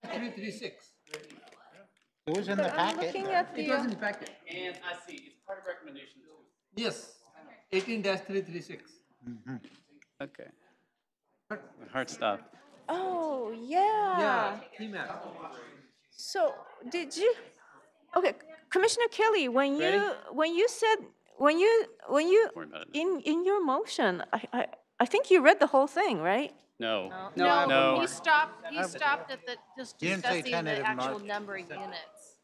336. It was in the I'm packet. looking at It was in the, the packet. And I see, it's part of recommendation two. Yes, 18-336. Okay. Hard stop. oh, yeah. Yeah, key map. So did you, okay, Commissioner Kelly, when you said, when you, Worry about it. in your motion, I think you read the whole thing, right? No. No, I have one No. he stopped at the, just You didn't say discussing the tentative actual mark. number of units.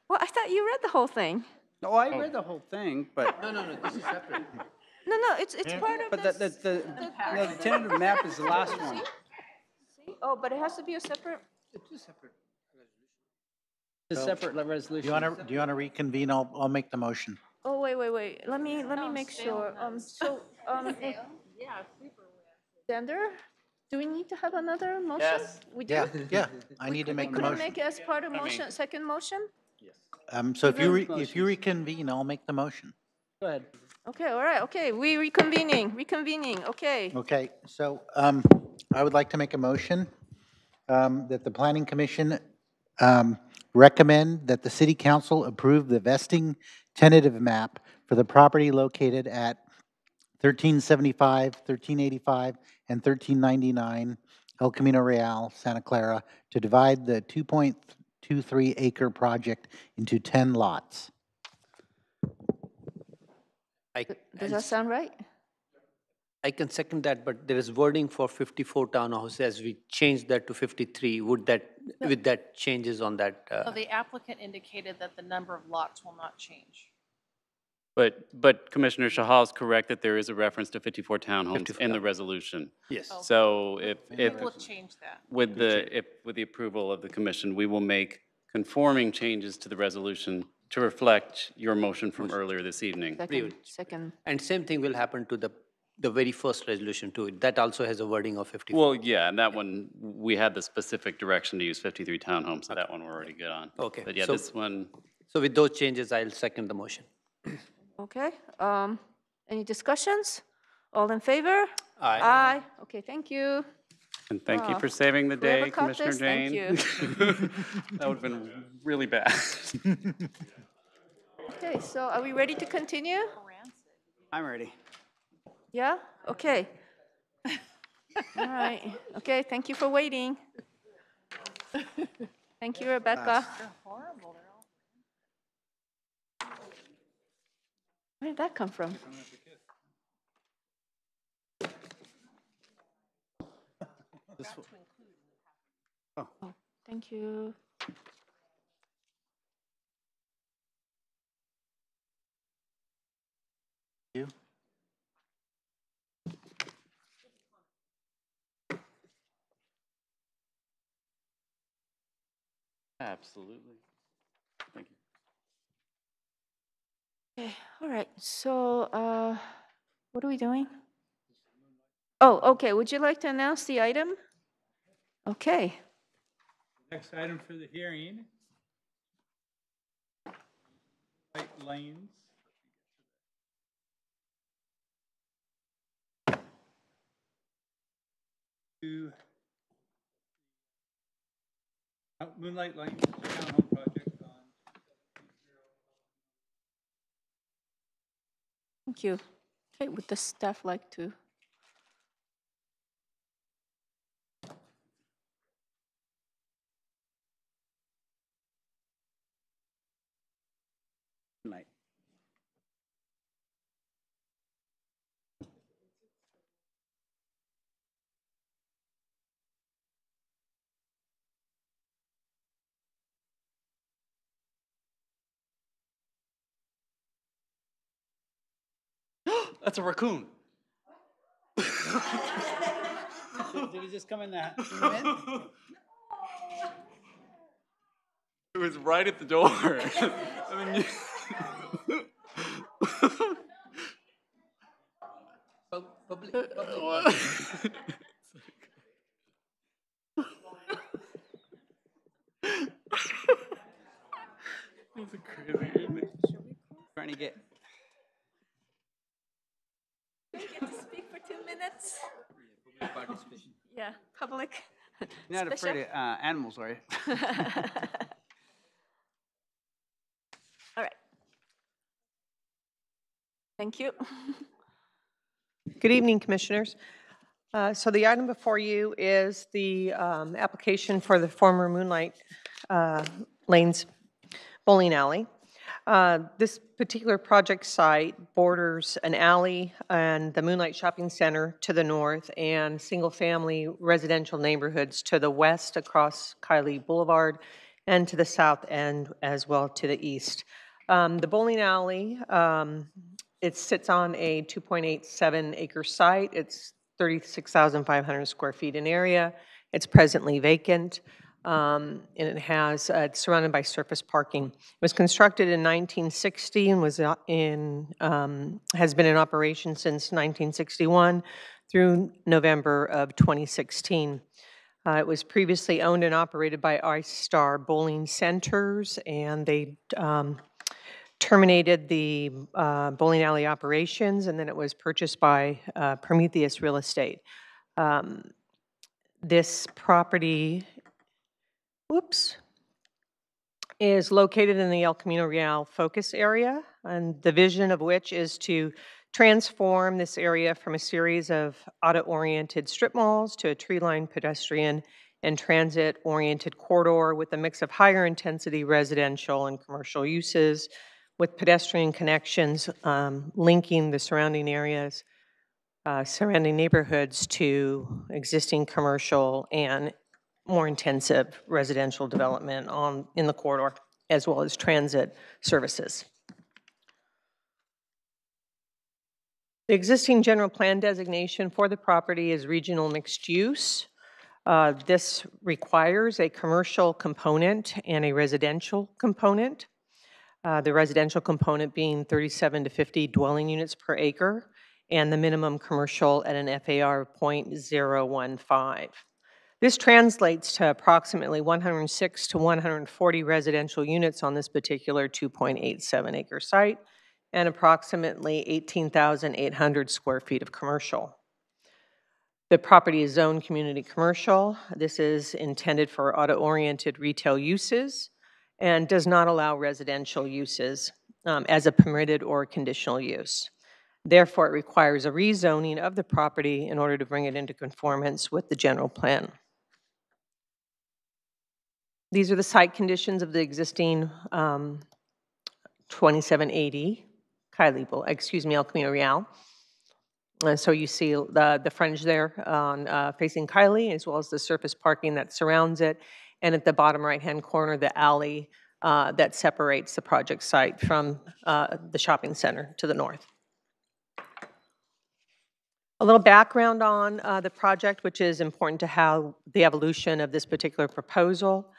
Well, I thought you read the whole thing. No, I read the whole thing, but, No, this is separate. No, it's part of but this. the tentative map is the last one. See? Oh, but it has to be a separate. It is separate. It's a separate resolution. Do you want to reconvene? I'll make the motion. Oh, wait. Let me make sure. Xander, do we need to have another motion? Yes. We do? Yeah, I need to make the Couldn't motion. make it as part of motion, second motion? So if you Motions. reconvene, I'll make the motion. Go ahead. Okay, all right, okay, we reconvening, okay. Okay, so I would like to make a motion that the Planning Commission recommend that the City Council approve the vesting tentative map for the property located at 1375, 1385, and 1399 El Camino Real, Santa Clara, to divide the 2.23 acre project into 10 lots. Does that sound right? I can second that, but there is wording for 54 townhouses. As we change that to 53, would that, with that changes on that? So the applicant indicated that the number of lots will not change. But Commissioner Shahal is correct that there is a reference to 54 townhomes in the resolution. Yes. So if We'll change that. with the approval of the commission, we will make conforming changes to the resolution to reflect your motion from earlier this evening. Second. And same thing will happen to the very first resolution too. That also has a wording of 54. Well, yeah, and that one, we had the specific direction to use 53 townhomes, so that one we're already good on. Okay, But yeah, so- this one, So with those changes, I'll second the motion. Okay, any discussions? All in favor? Aye. Aye, okay, thank you. and thank you Oh, for saving the whoever day, caught Commissioner this, thank Jane. you. That would have been really bad. Okay, so are we ready to continue? I'm ready. Yeah, okay. All right, okay, thank you for waiting. Thank you, Rebecca. They're horrible, they're all. Where did that come from? Oh, thank you. You? Absolutely. Thank you. Okay, all right, so, what are we doing? Oh, okay, would you like to announce the item? Okay, Next item for the hearing. White lanes. To Moonlight Lanes townhome project on. thank you. Okay, would the staff like to? Night. That's a raccoon. Did he just come in that? It was right at the door. I mean, That's a crazy. Trying to get. Get to speak for 2 minutes? Yeah, public You're not afraid of animals, are you? All right. Thank you. Good evening, Commissioners. So the item before you is the application for the former Moonlight Lanes Bowling Alley. This particular project site borders an alley and the Moonlight Shopping Center to the north and single-family residential neighborhoods to the west across Kylie Boulevard and to the south and as well to the east. The bowling alley, it sits on a 2.87 acre site. It's 36,500 square feet in area. It's presently vacant. And it's surrounded by surface parking. It was constructed in 1960 and has been in operation since 1961 through November of 2016. It was previously owned and operated by Ice Star Bowling Centers, and they terminated the bowling alley operations, and then it was purchased by Prometheus Real Estate. This property is located in the El Camino Real focus area, and the vision of which is to transform this area from a series of auto-oriented strip malls to a tree-lined pedestrian and transit-oriented corridor with a mix of higher intensity residential and commercial uses, with pedestrian connections linking the surrounding areas, surrounding neighborhoods to existing commercial and more intensive residential development in the corridor, as well as transit services. The existing general plan designation for the property is regional mixed use. This requires a commercial component and a residential component. The residential component being 37 to 50 dwelling units per acre, and the minimum commercial at an FAR of 0.015. This translates to approximately 106 to 140 residential units on this particular 2.87 acre site and approximately 18,800 square feet of commercial. The property is zoned community commercial. This is intended for auto-oriented retail uses and does not allow residential uses as a permitted or conditional use. Therefore, it requires a rezoning of the property in order to bring it into conformance with the general plan. These are the site conditions of the existing 2780 El Camino Real. So you see the frontage there on facing Kylie, as well as the surface parking that surrounds it, and at the bottom right-hand corner, the alley that separates the project site from the shopping center to the north. A little background on the project, which is important to how the evolution of this particular proposal.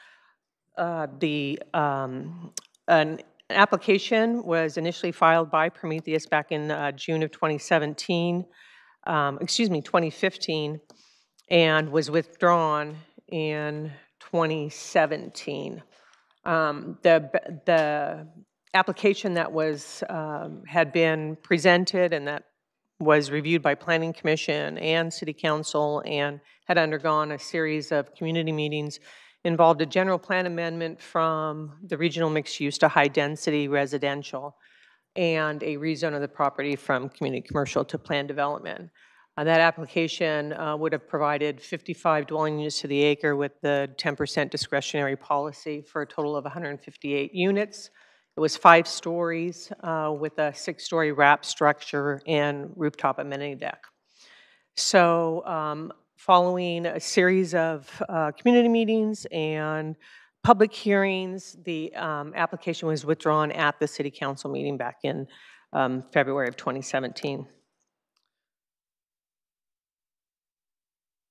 An application was initially filed by Prometheus back in June of 2015, and was withdrawn in 2017. The application that was had been presented and that was reviewed by Planning Commission and City Council and had undergone a series of community meetings involved a general plan amendment from the regional mixed use to high density residential and a rezone of the property from community commercial to planned development. That application would have provided 55 dwelling units to the acre with the 10% discretionary policy for a total of 158 units. It was 5 stories with a 6-story wrap structure and rooftop amenity deck. So following a series of community meetings and public hearings, the application was withdrawn at the City Council meeting back in February of 2017.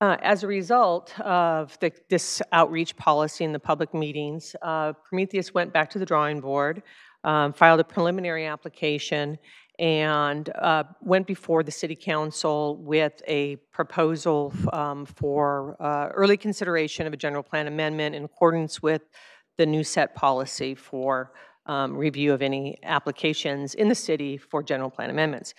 As a result of this outreach policy in the public meetings, Prometheus went back to the drawing board, filed a preliminary application, and went before the City Council with a proposal for early consideration of a general plan amendment in accordance with the new set policy for review of any applications in the city for general plan amendments.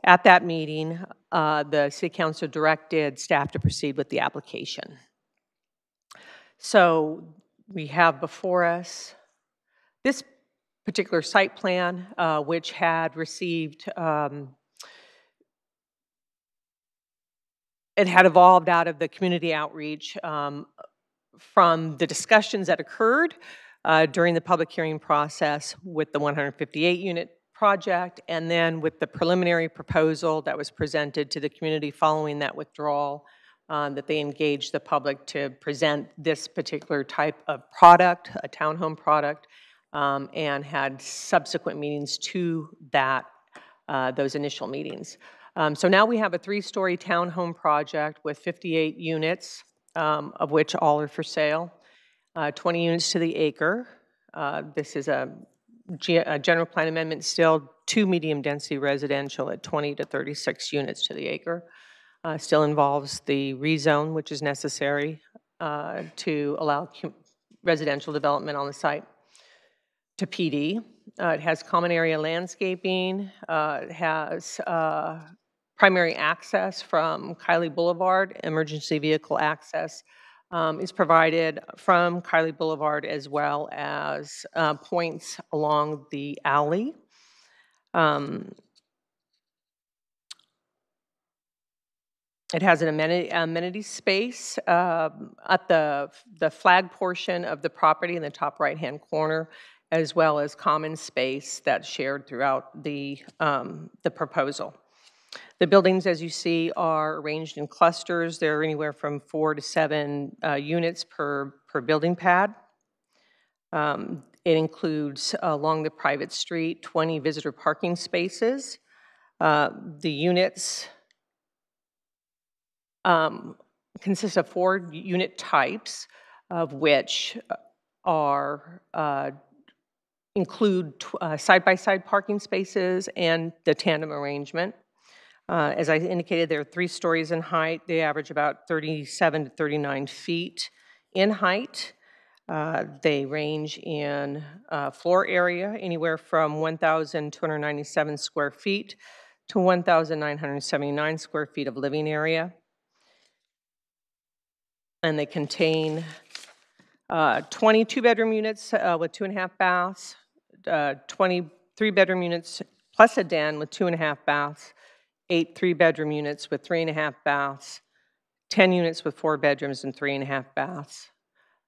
At that meeting, the City Council directed staff to proceed with the application. So we have before us this particular site plan, which had received, it had evolved out of the community outreach from the discussions that occurred during the public hearing process with the 158-unit project, and then with the preliminary proposal that was presented to the community following that withdrawal, that they engaged the public to present this particular type of product, a townhome product, and had subsequent meetings to that, those initial meetings. So now we have a 3-story townhome project with 58 units, of which all are for sale, 20 units to the acre. This is a general plan amendment still, 2 medium-density residential at 20 to 36 units to the acre. Still involves the rezone, which is necessary to allow residential development on the site to PD. It has common area landscaping. It has primary access from Kiley Boulevard. Emergency vehicle access is provided from Kiley Boulevard, as well as points along the alley. It has an amenity space at the flag portion of the property in the top right-hand corner, as well as common space that's shared throughout the proposal. The buildings, as you see, are arranged in clusters. They're anywhere from 4 to 7 units per building pad. It includes, along the private street, 20 visitor parking spaces. The units consist of 4 unit types, of which are include side-by-side parking spaces and the tandem arrangement. As I indicated, they're 3 stories in height. They average about 37 to 39 feet in height. They range in floor area anywhere from 1,297 square feet to 1,979 square feet of living area. And they contain 20 2-bedroom units with 2.5 baths, 20 3-bedroom units plus a den with 2.5 baths, 8 3-bedroom units with 3.5 baths, 10 units with 4 bedrooms and 3.5 baths.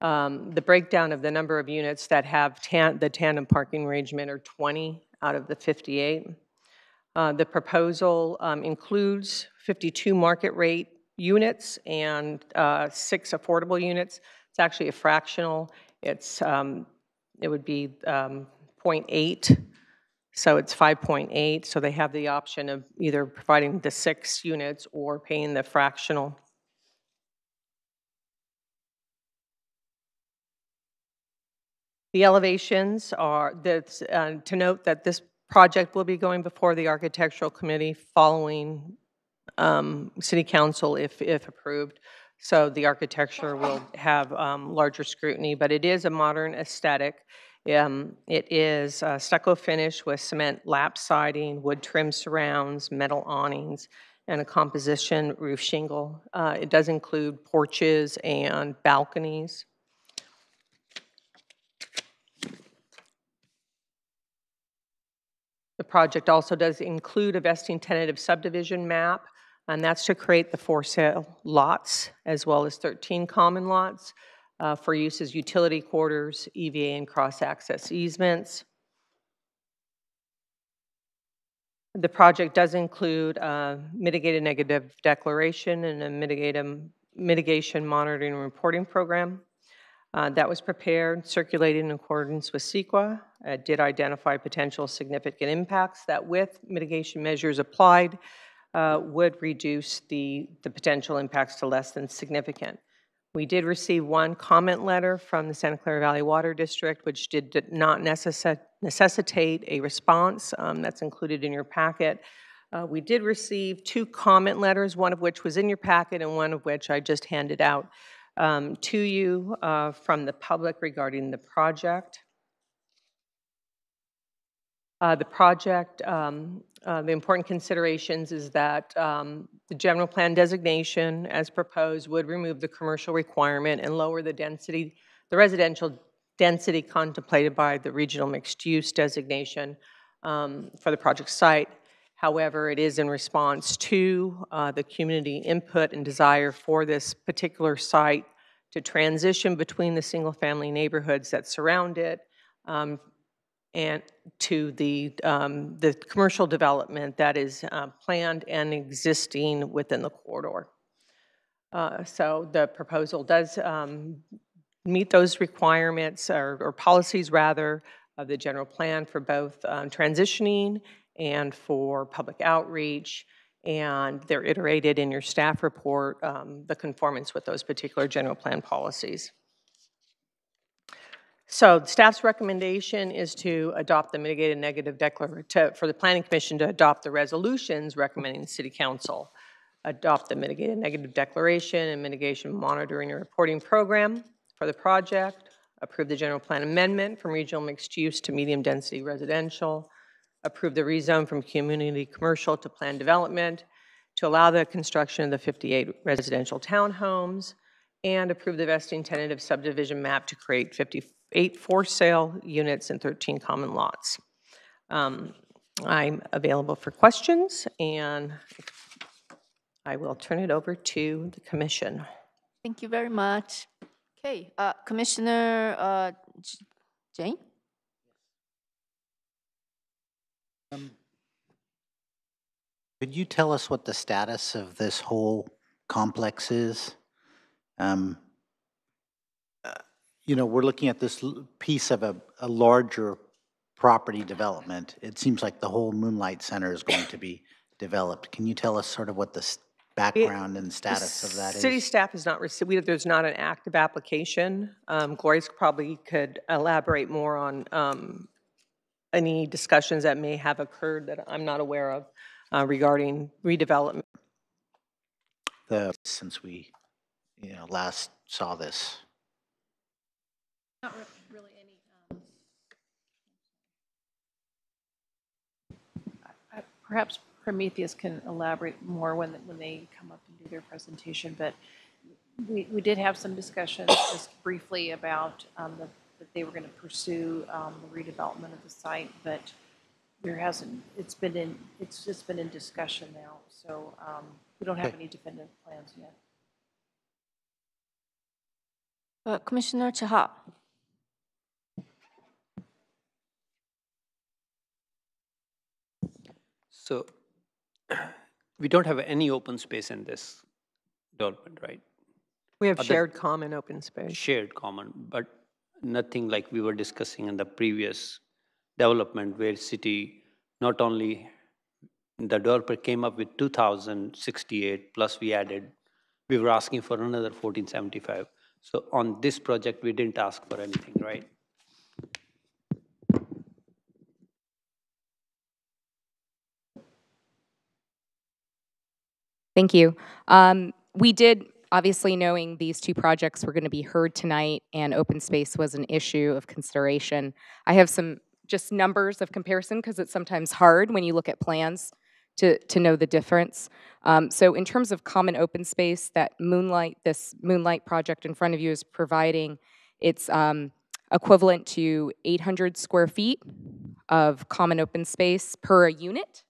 The breakdown of the number of units that have the tandem parking arrangement are 20 out of the 58. The proposal includes 52 market rate units and 6 affordable units. It's actually a fractional. It's it would be 0.8, so it's 5.8. So they have the option of either providing the 6 units or paying the fractional. The elevations are, to note that this project will be going before the Architectural Committee following City Council if approved. So the architecture will have larger scrutiny, but it is a modern aesthetic. It is stucco finish with cement lap siding, wood trim surrounds, metal awnings, and a composition roof shingle. It does include porches and balconies. The project also does include a vesting tentative subdivision map, and that's to create the for sale lots, as well as 13 common lots for use as utility quarters, EVA, and cross-access easements. The project does include a mitigated negative declaration and a mitigation monitoring and reporting program. That was prepared, circulated in accordance with CEQA. It did identify potential significant impacts that, with mitigation measures applied, would reduce the potential impacts to less than significant. We did receive 1 comment letter from the Santa Clara Valley Water District, which did not necessitate a response. That's included in your packet. We did receive 2 comment letters, one of which was in your packet and one of which I just handed out to you from the public regarding the project. The project The important considerations is that the general plan designation, as proposed, would remove the commercial requirement and lower the density, the residential density contemplated by the regional mixed-use designation for the project site. However, it is in response to the community input and desire for this particular site to transition between the single-family neighborhoods that surround it and to the commercial development that is planned and existing within the corridor. So the proposal does meet those requirements or policies rather of the general plan for both transitioning and for public outreach, and they're iterated in your staff report, the conformance with those particular general plan policies. So staff's recommendation is to adopt the mitigated negative declaration, for the Planning Commission to adopt the resolutions recommending the City Council adopt the mitigated negative declaration and mitigation monitoring and reporting program for the project, approve the general plan amendment from regional mixed use to medium density residential, approve the rezone from community commercial to planned development to allow the construction of the 58 residential townhomes, and approve the vesting tentative subdivision map to create 58 for sale units and 13 common lots. I'm available for questions, and I will turn it over to the commission. Thank you very much. Okay, Commissioner Jane? Could you tell us what the status of this whole complex is? You know, we're looking at this piece of a larger property development. It seems like the whole Moonlight Center is going to be developed. Can you tell us sort of what the background and status of that is? City staff has not received, there's not an active application. Gloria probably could elaborate more on any discussions that may have occurred that I'm not aware of regarding redevelopment. Since we, last saw this. Not really any. Perhaps Prometheus can elaborate more when they come up and do their presentation, but we did have some discussions just briefly about that they were going to pursue the redevelopment of the site, but there hasn't. It's just been in discussion now, so we don't have any definitive plans yet. Commissioner Chaha? So we don't have any open space in this development, right? We have shared common open space. Shared common, but nothing like we were discussing in the previous development where city not only the developer came up with 2,068 plus we were asking for another 1,475. So on this project, we didn't ask for anything, right? Thank you. We did, obviously knowing these two projects were going to be heard tonight and open space was an issue of consideration. I have some just numbers of comparison because it's sometimes hard when you look at plans to know the difference. So in terms of common open space that this Moonlight project in front of you is providing, it's equivalent to 800 square feet of common open space per unit.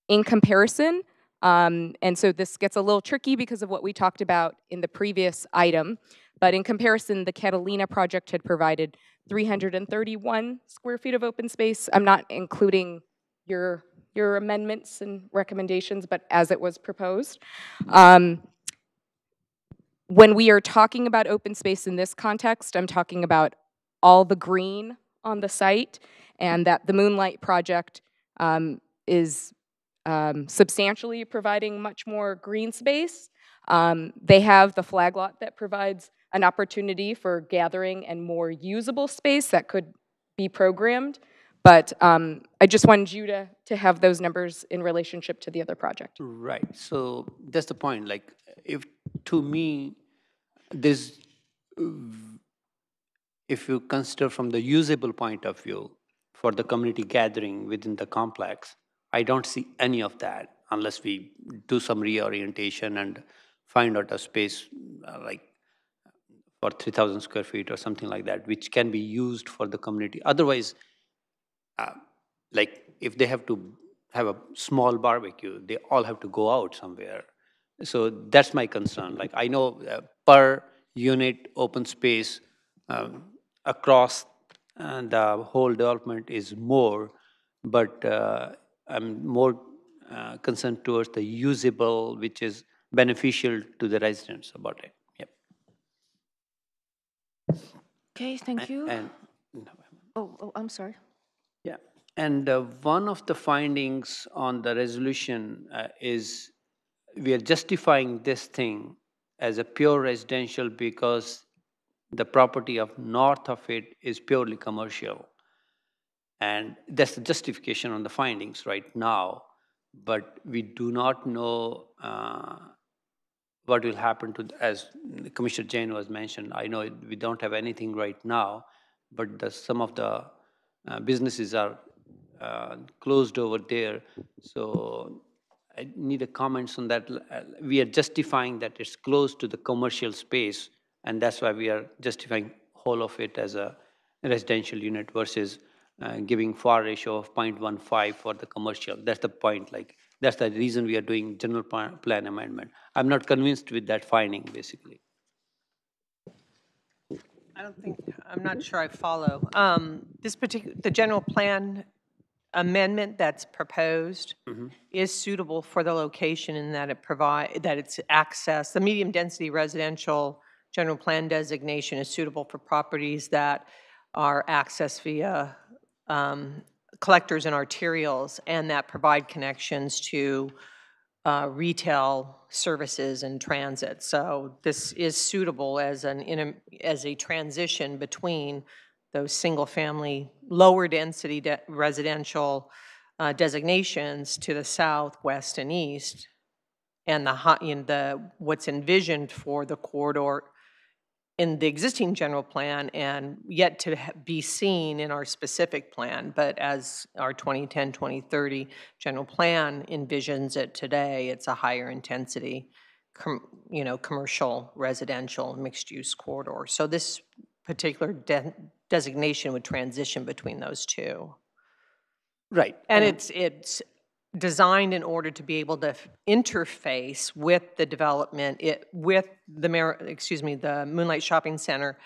In comparison, and so this gets a little tricky because of what we talked about in the previous item, but in comparison, the Catalina project had provided 331 square feet of open space. I'm not including your amendments and recommendations, but as it was proposed. When we are talking about open space in this context, I'm talking about all the green on the site, and that the Moonlight project is substantially providing much more green space. They have the flag lot that provides an opportunity for gathering and more usable space that could be programmed. But I just wanted you to have those numbers in relationship to the other project. Right, so that's the point. Like, if to me, this, if you consider from the usable point of view for the community gathering within the complex, I don't see any of that unless we do some reorientation and find out a space like for 3,000 square feet or something like that, which can be used for the community. Otherwise, like if they have to have a small barbecue, they all have to go out somewhere. So that's my concern. Like I know per unit open space across the whole development is more, but I'm more concerned towards the usable, which is beneficial to the residents about it. Yep. Okay, thank you. And Oh, I'm sorry. yeah, and one of the findings on the resolution is we are justifying this thing as a pure residential because the property of north of it is purely commercial. And that's the justification on the findings right now, but we do not know what will happen to, as Commissioner Jain was mentioned, I know we don't have anything right now, but some of the businesses are closed over there. So I need a comments on that. We are justifying that it's close to the commercial space, and that's why we are justifying whole of it as a residential unit versus giving FAR ratio of 0.15 for the commercial. That's the point. Like that's the reason we are doing general plan amendment. I'm not convinced with that finding, basically. I'm not sure I follow. The general plan amendment that's proposed is suitable for the location in that that it's access, the medium density residential general plan designation is suitable for properties that are accessed via collectors and arterials and that provide connections to retail services and transit. So this is suitable as a transition between those single-family, lower density residential designations to the south, west, and east, and what's envisioned for the corridor in the existing general plan and yet to be seen in our specific plan. But as our 2010, 2030 general plan envisions it today, it's a higher intensity, commercial, residential, mixed-use corridor. So this particular designation would transition between those two. Right. And it's designed in order to be able to interface with the development, with the Moonlight Shopping Center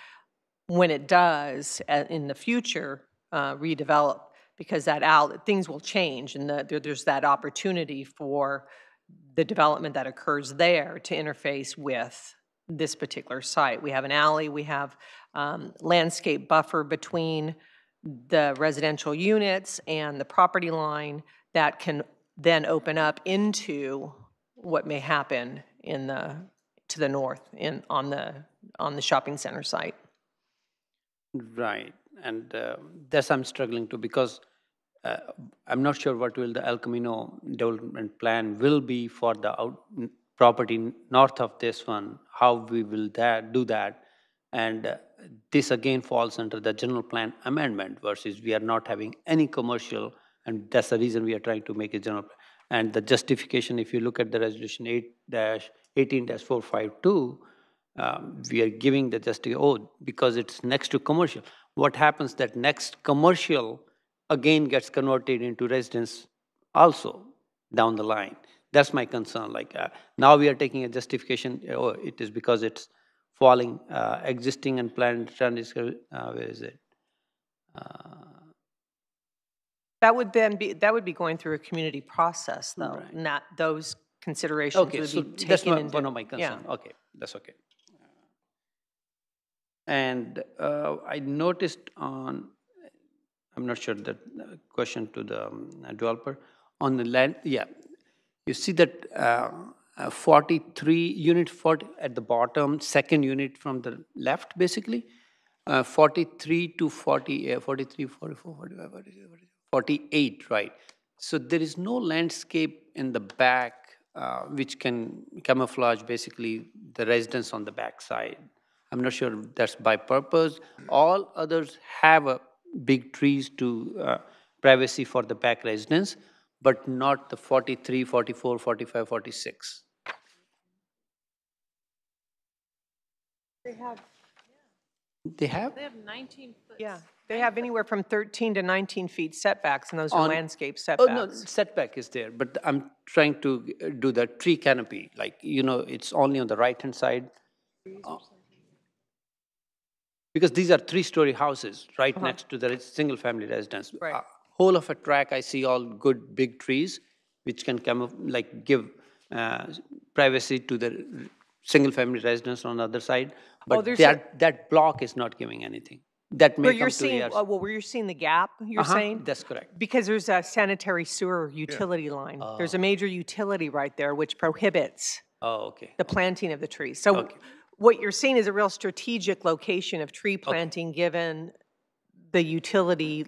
when it does in the future redevelop, because things will change and there's that opportunity for the development that occurs there to interface with this particular site. We have an alley, we have landscape buffer between the residential units and the property line that can then open up into what may happen to the north on the shopping center site. Right, and that's I'm struggling to because I'm not sure what will the El Camino development plan will be for the property north of this one, how we will do that. And this again falls under the general plan amendment versus we are not having any commercial, and that's the reason we are trying to make a general plan. And the justification, if you look at the resolution 18-452, we are giving the justification, because it's next to commercial. What happens that next commercial again gets converted into residence also down the line? That's my concern. Like now we are taking a justification, it is because it's falling existing and planned transition, where is it? That would be going through a community process, though. Right. Not those considerations Okay, would so be that's taken into one of my concerns. Yeah. Okay, that's okay. And I noticed on, I'm not sure that question to the developer, on the land, yeah, you see that 43, unit 40 at the bottom, second unit from the left, basically, 43 to 40, 43, 44, 45, 48, right? So there is no landscape in the back which can camouflage basically the residence on the back side. I'm not sure that's by purpose. All others have big trees to privacy for the back residence, but not the 43, 44, 45, 46. They have, They have? They have 19 foot. yeah, they have anywhere from 13 to 19 feet setbacks, and those are On- landscape Oh, no, setbacks. setback is there, but I'm trying to do the tree canopy, like, it's only on the right-hand side. Because these are three-story houses right next to the single-family residence. Right. Whole of a track, I see all good big trees, which can come up, like, give privacy to the single-family residence on the other side. But there's that block is not giving anything. That may Where come you're to seeing, yours. where you're seeing the gap, you're saying? That's correct. Because there's a sanitary sewer utility line. There's a major utility right there which prohibits Oh, okay. the planting of the trees. So Okay. what you're seeing is a real strategic location of tree planting, given the utility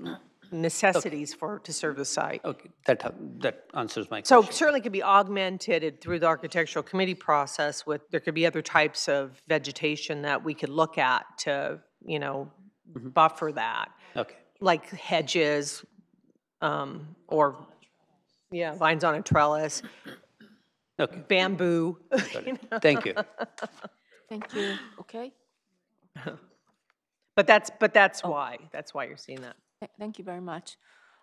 necessities to serve the site. Okay, that answers my So question. certainly could be augmented through the architectural committee process with, there could be other types of vegetation that we could look at to, buffer that, Okay, like hedges, or, vines on a trellis, okay, bamboo. got it. Thank you. Thank you. Okay. But that's why you're seeing that. Thank you very much.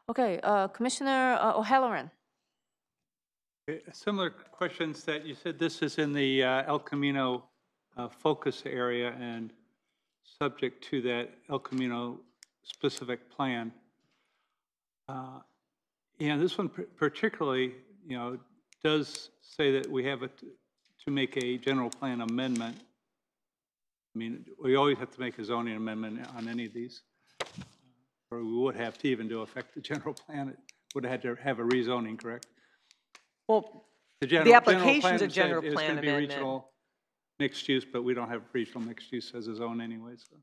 Okay, Commissioner O'Halloran. Similar questions that you said this is in the El Camino focus area and subject to that El Camino specific plan. And this one particularly, does say that we have to make a general plan amendment. I mean, we always have to make a zoning amendment on any of these, or we would have to even to affect the general plan. It would have had to have a rezoning, correct? Well, The application's a said general it's plan gonna be amendment. regional mixed use, but we don't have regional mixed use as a zone anyway, so.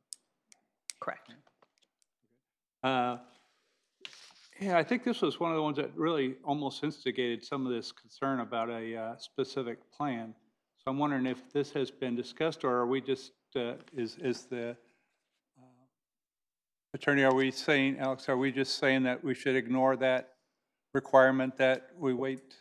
correct. Yeah, I think this was one of the ones that really almost instigated some of this concern about a specific plan. So I'm wondering if this has been discussed, or are we just, is the attorney, are we saying, Alex, are we just saying that we should ignore that requirement that we wait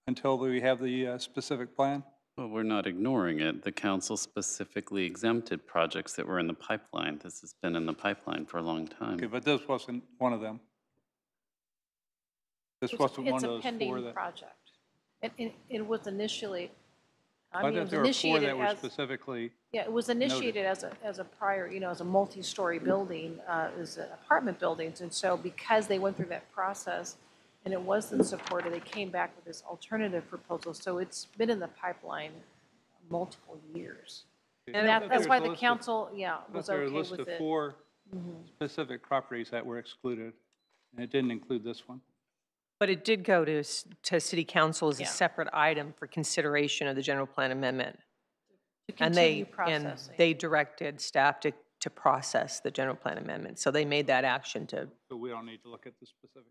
until we have the specific plan? Well, we're not ignoring it. The council specifically exempted projects that were in the pipeline. This has been in the pipeline for a long time. Okay, but this wasn't one of them. This wasn't one of It's a those four pending that. project. It was initially, I it thought was there were four initiated that were as, specifically. yeah, it was initiated as a prior, as a multi-story building, as apartment buildings. And so because they went through that process and it wasn't supported, they came back with this alternative proposal. So it's been in the pipeline multiple years. And that's why the council, was There were a okay list with of it. 4 specific properties that were excluded, and it didn't include this one. But it did go to city council as a Yeah. separate item for consideration of the general plan amendment. To And continue they processing. directed staff to process the general plan amendment. So they made that action So we don't need to look at the specific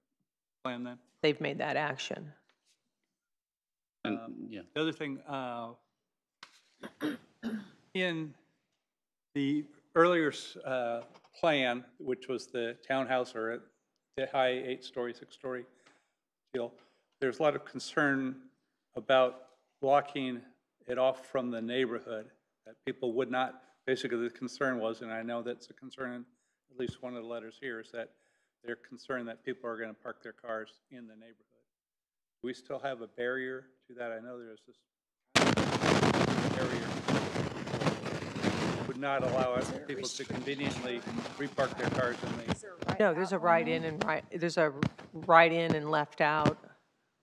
plan then? they've made that action. And, yeah. The other thing, in the earlier plan, which was the townhouse or the high 8-story, 6-story deal, there's a lot of concern about blocking it off from the neighborhood, that people would not, basically the concern was, and I know that's a concern in at least one of the letters here, is that they're concerned that people are going to park their cars in the neighborhood. Do we still have a barrier to that? I know there's this barrier would not allow us people to conveniently repark their cars in the. No, there's a right in and there's a right in and left out,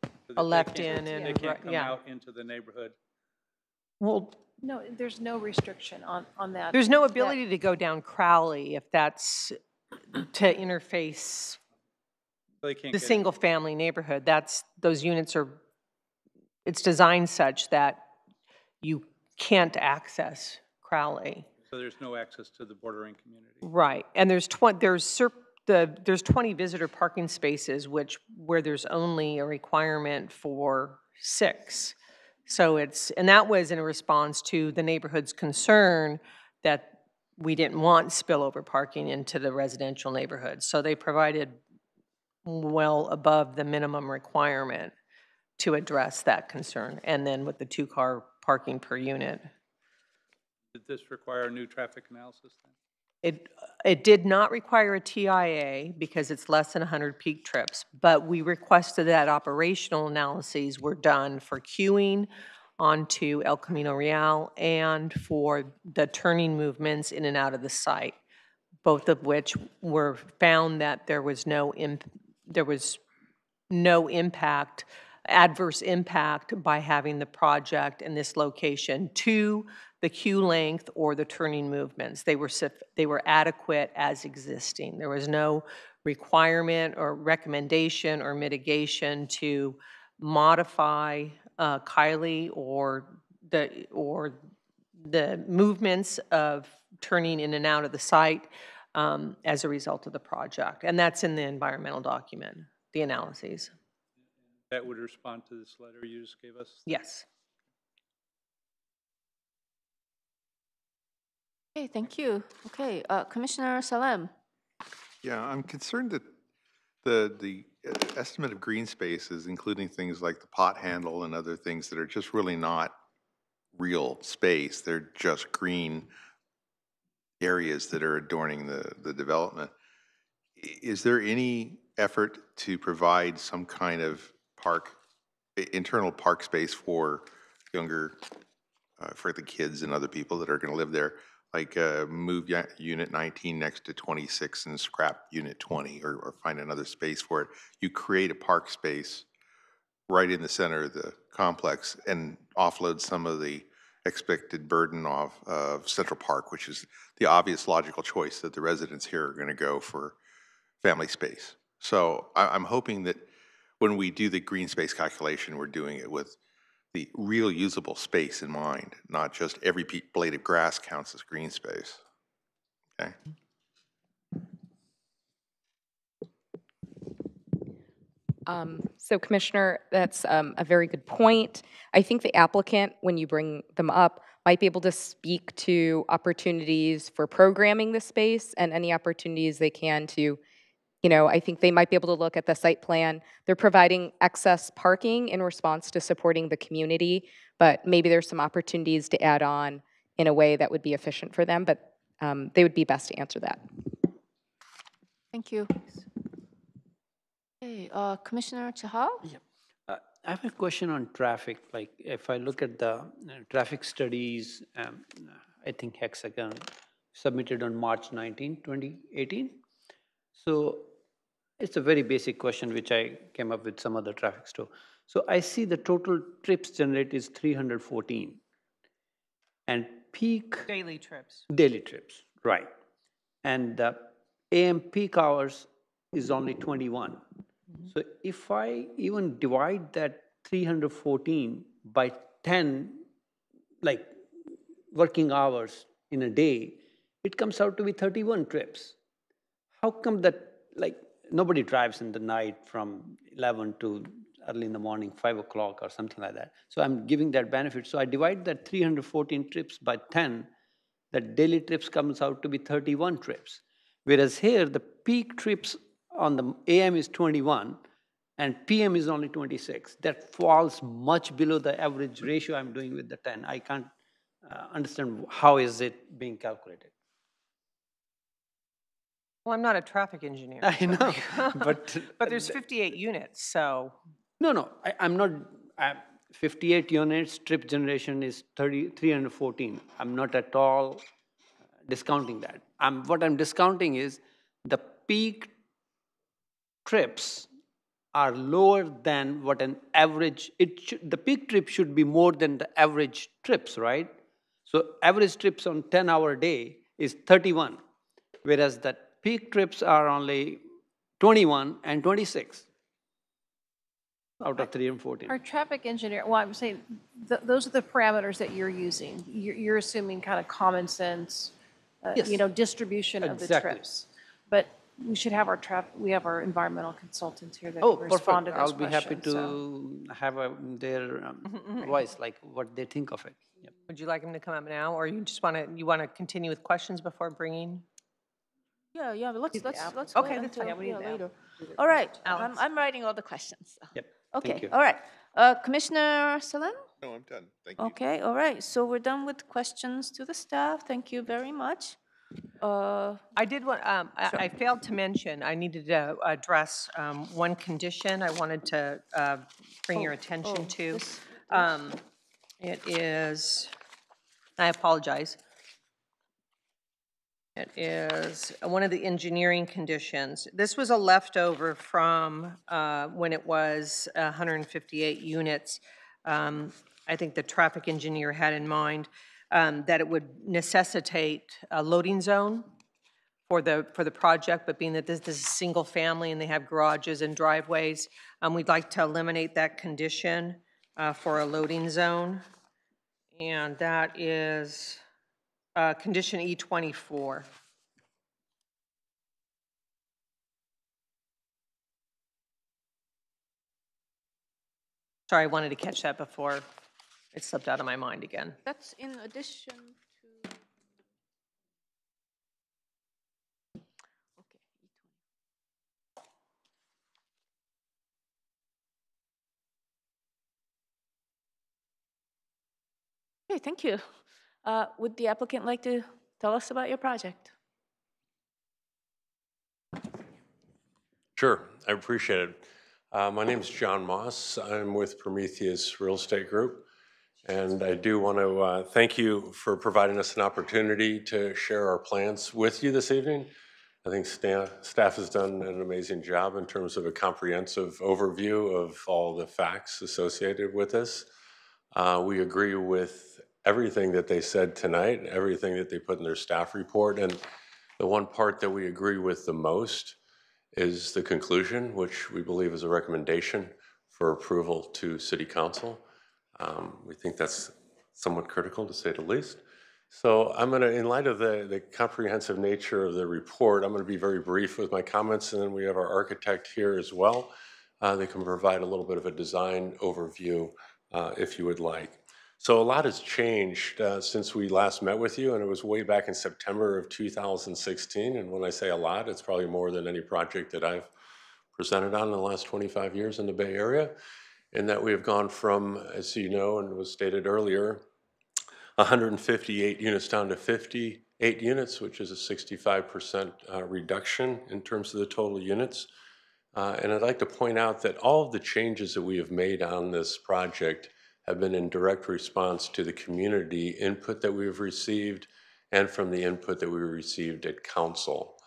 so that a they left can't- in and They can't come yeah. out into the neighborhood. Well, No, there's no restriction on that. there's no That- ability to go down Crowley if that's to interface They can't the get in. single-family neighborhood. Those units it's designed such that you can't access Crowley. So there's no access to the bordering community. Right, and there's 20 visitor parking spaces, where there's only a requirement for 6. So and that was in a response to the neighborhood's concern that we didn't want spillover parking into the residential neighborhood. So they provided well above the minimum requirement to address that concern, and then with the 2-car parking per unit. Did this require a new traffic analysis then? It did not require a TIA because it's less than 100 peak trips, but we requested that operational analyses were done for queuing onto El Camino Real and for the turning movements in and out of the site, both of which were found that there was no impact, adverse impact by having the project in this location to the queue length or the turning movements. They were adequate as existing. There was no requirement or recommendation or mitigation to modify Kylie or the movements of turning in and out of the site as a result of the project. And that's in the environmental document, the analyses. That would respond to this letter you just gave us? Yes. Okay, thank you. Okay, Commissioner Salem. Yeah, I'm concerned that the estimate of green spaces, including things like the pot handle and other things that are just really not real space, they're just green areas that are adorning the development. Is there any effort to provide some kind of internal park space for younger, for the kids and other people that are going to live there? Like move unit 19 next to 26 and scrap unit 20, or find another space for it. You create a park space right in the center of the complex and offload some of the expected burden of Central Park, which is the obvious logical choice that the residents here are going to go for family space. So I'm hoping that when we do the green space calculation, we're doing it with the real usable space in mind, not just every blade of grass counts as green space. Okay. So Commissioner, that's a very good point. I think the applicant, when you bring them up, might be able to speak to opportunities for programming the space and any opportunities they can to, I think they might be able to look at the site plan. They're providing excess parking in response to supporting the community, but maybe there's some opportunities to add on in a way that would be efficient for them, but they would be best to answer that. Thank you. Okay, Commissioner Chahal? Yeah. I have a question on traffic. Like, if I look at the traffic studies, I think Hexagon submitted on March 19, 2018. So it's a very basic question which I came up with some other traffic stuff. So I see the total trips generated is 314. And peak Daily trips. daily trips, right. And the AM peak hours is only 21. So if I even divide that 314 by 10, like working hours in a day, it comes out to be 31 trips. How come that, like, nobody drives in the night from 11 to early in the morning, 5 o'clock or something like that. So I'm giving that benefit. So I divide that 314 trips by 10, that daily trips comes out to be 31 trips. Whereas here, the peak trips on the AM is 21 and PM is only 26. That falls much below the average ratio I'm doing with the 10. I can't understand how is it being calculated. Well, I'm not a traffic engineer. I know, but... But there's 58 units, so. No, I'm not, 58 units, trip generation is 314. I'm not at all discounting that. What I'm discounting is the peak trips are lower than what an average, the peak trip should be more than the average trips, right? So average trips on 10-hour day is 31, whereas the peak trips are only 21 and 26 out of 314. Our traffic engineer, well, I'm saying, those are the parameters that you're using. You're assuming kind of common sense, Yes. Distribution of the Exactly. trips. But we should have we have our environmental consultants here that Oh, can respond perfect. to those I'll be happy questions, to have their voice, like what they think of it. Yep. Would you like him to come up now, or you just want to continue with questions before bringing? Yeah, let's Do the let's Okay, wait that's until, fine. We need the later. do the- All right, Alex? I'm writing all the questions. Yep, Okay, thank you. all right. Commissioner Salam? No, I'm done. Thank you. Okay, all right, so we're done with questions to the staff. Thank you very much. I did want, I failed to mention, I needed to address one condition I wanted to bring your attention to. this- It is, I apologize. It is one of the engineering conditions. This was a leftover from when it was 158 units. I think the traffic engineer had in mind that it would necessitate a loading zone for the project, but being that this is a single family and they have garages and driveways, we'd like to eliminate that condition for a loading zone. And that is condition E24. Sorry, I wanted to catch that before it slipped out of my mind again. That's in addition to. Okay. Okay, thank you. Would the applicant like to tell us about your project? Sure, I appreciate it. My name is John Moss. I'm with Prometheus Real Estate Group. And I do want to thank you for providing us an opportunity to share our plans with you this evening. I think staff has done an amazing job in terms of a comprehensive overview of all the facts associated with this. We agree with everything that they said tonight, everything that they put in their staff report. And the one part that we agree with the most is the conclusion, which we believe is a recommendation for approval to City Council. We think that's somewhat critical, to say the least. So I'm going to, in light of the comprehensive nature of the report, I'm going to be very brief with my comments, and then we have our architect here as well. They can provide a little bit of a design overview if you would like. So a lot has changed since we last met with you, and it was way back in September of 2016. And when I say a lot, it's probably more than any project that I've presented on in the last 25 years in the Bay Area. In that we have gone from, as you know, and was stated earlier, 158 units down to 58 units, which is a 65% reduction in terms of the total units. And I'd like to point out that all of the changes that we have made on this project have been in direct response to the community input that we've received and from the input that we received at council.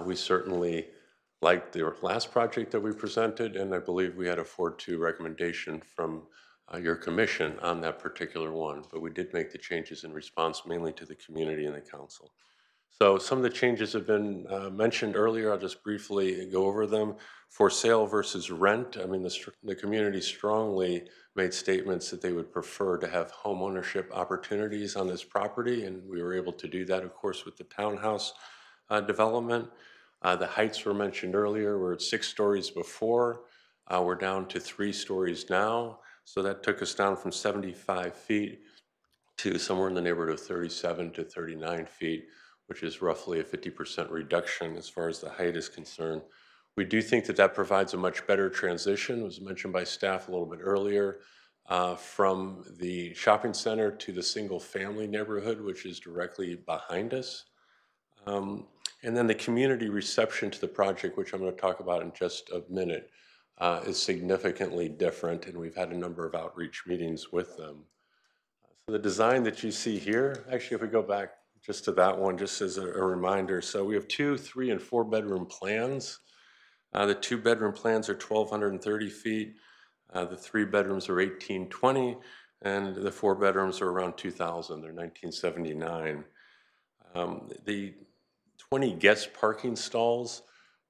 We certainly liked the last project that we presented, and I believe we had a 4-2 recommendation from your commission on that particular one, but we did make the changes in response mainly to the community and the council. So some of the changes have been mentioned earlier. I'll just briefly go over them. For sale versus rent, I mean, the community strongly made statements that they would prefer to have home ownership opportunities on this property, and we were able to do that, of course, with the townhouse development. The heights were mentioned earlier. We're at 6 stories before. We're down to 3 stories now. So that took us down from 75 feet to somewhere in the neighborhood of 37 to 39 feet, which is roughly a 50% reduction as far as the height is concerned. We do think that that provides a much better transition, was mentioned by staff a little bit earlier, from the shopping center to the single family neighborhood, which is directly behind us. And then the community reception to the project, which I'm going to talk about in just a minute, is significantly different, and we've had a number of outreach meetings with them. So the design that you see here, actually, if we go back just to that one, just as a reminder, so we have 2, 3, and 4 bedroom plans. The 2 bedroom plans are 1,230 feet. The 3 bedrooms are 1,820, and the 4 bedrooms are around 2,000. They're 1979. The 20 guest parking stalls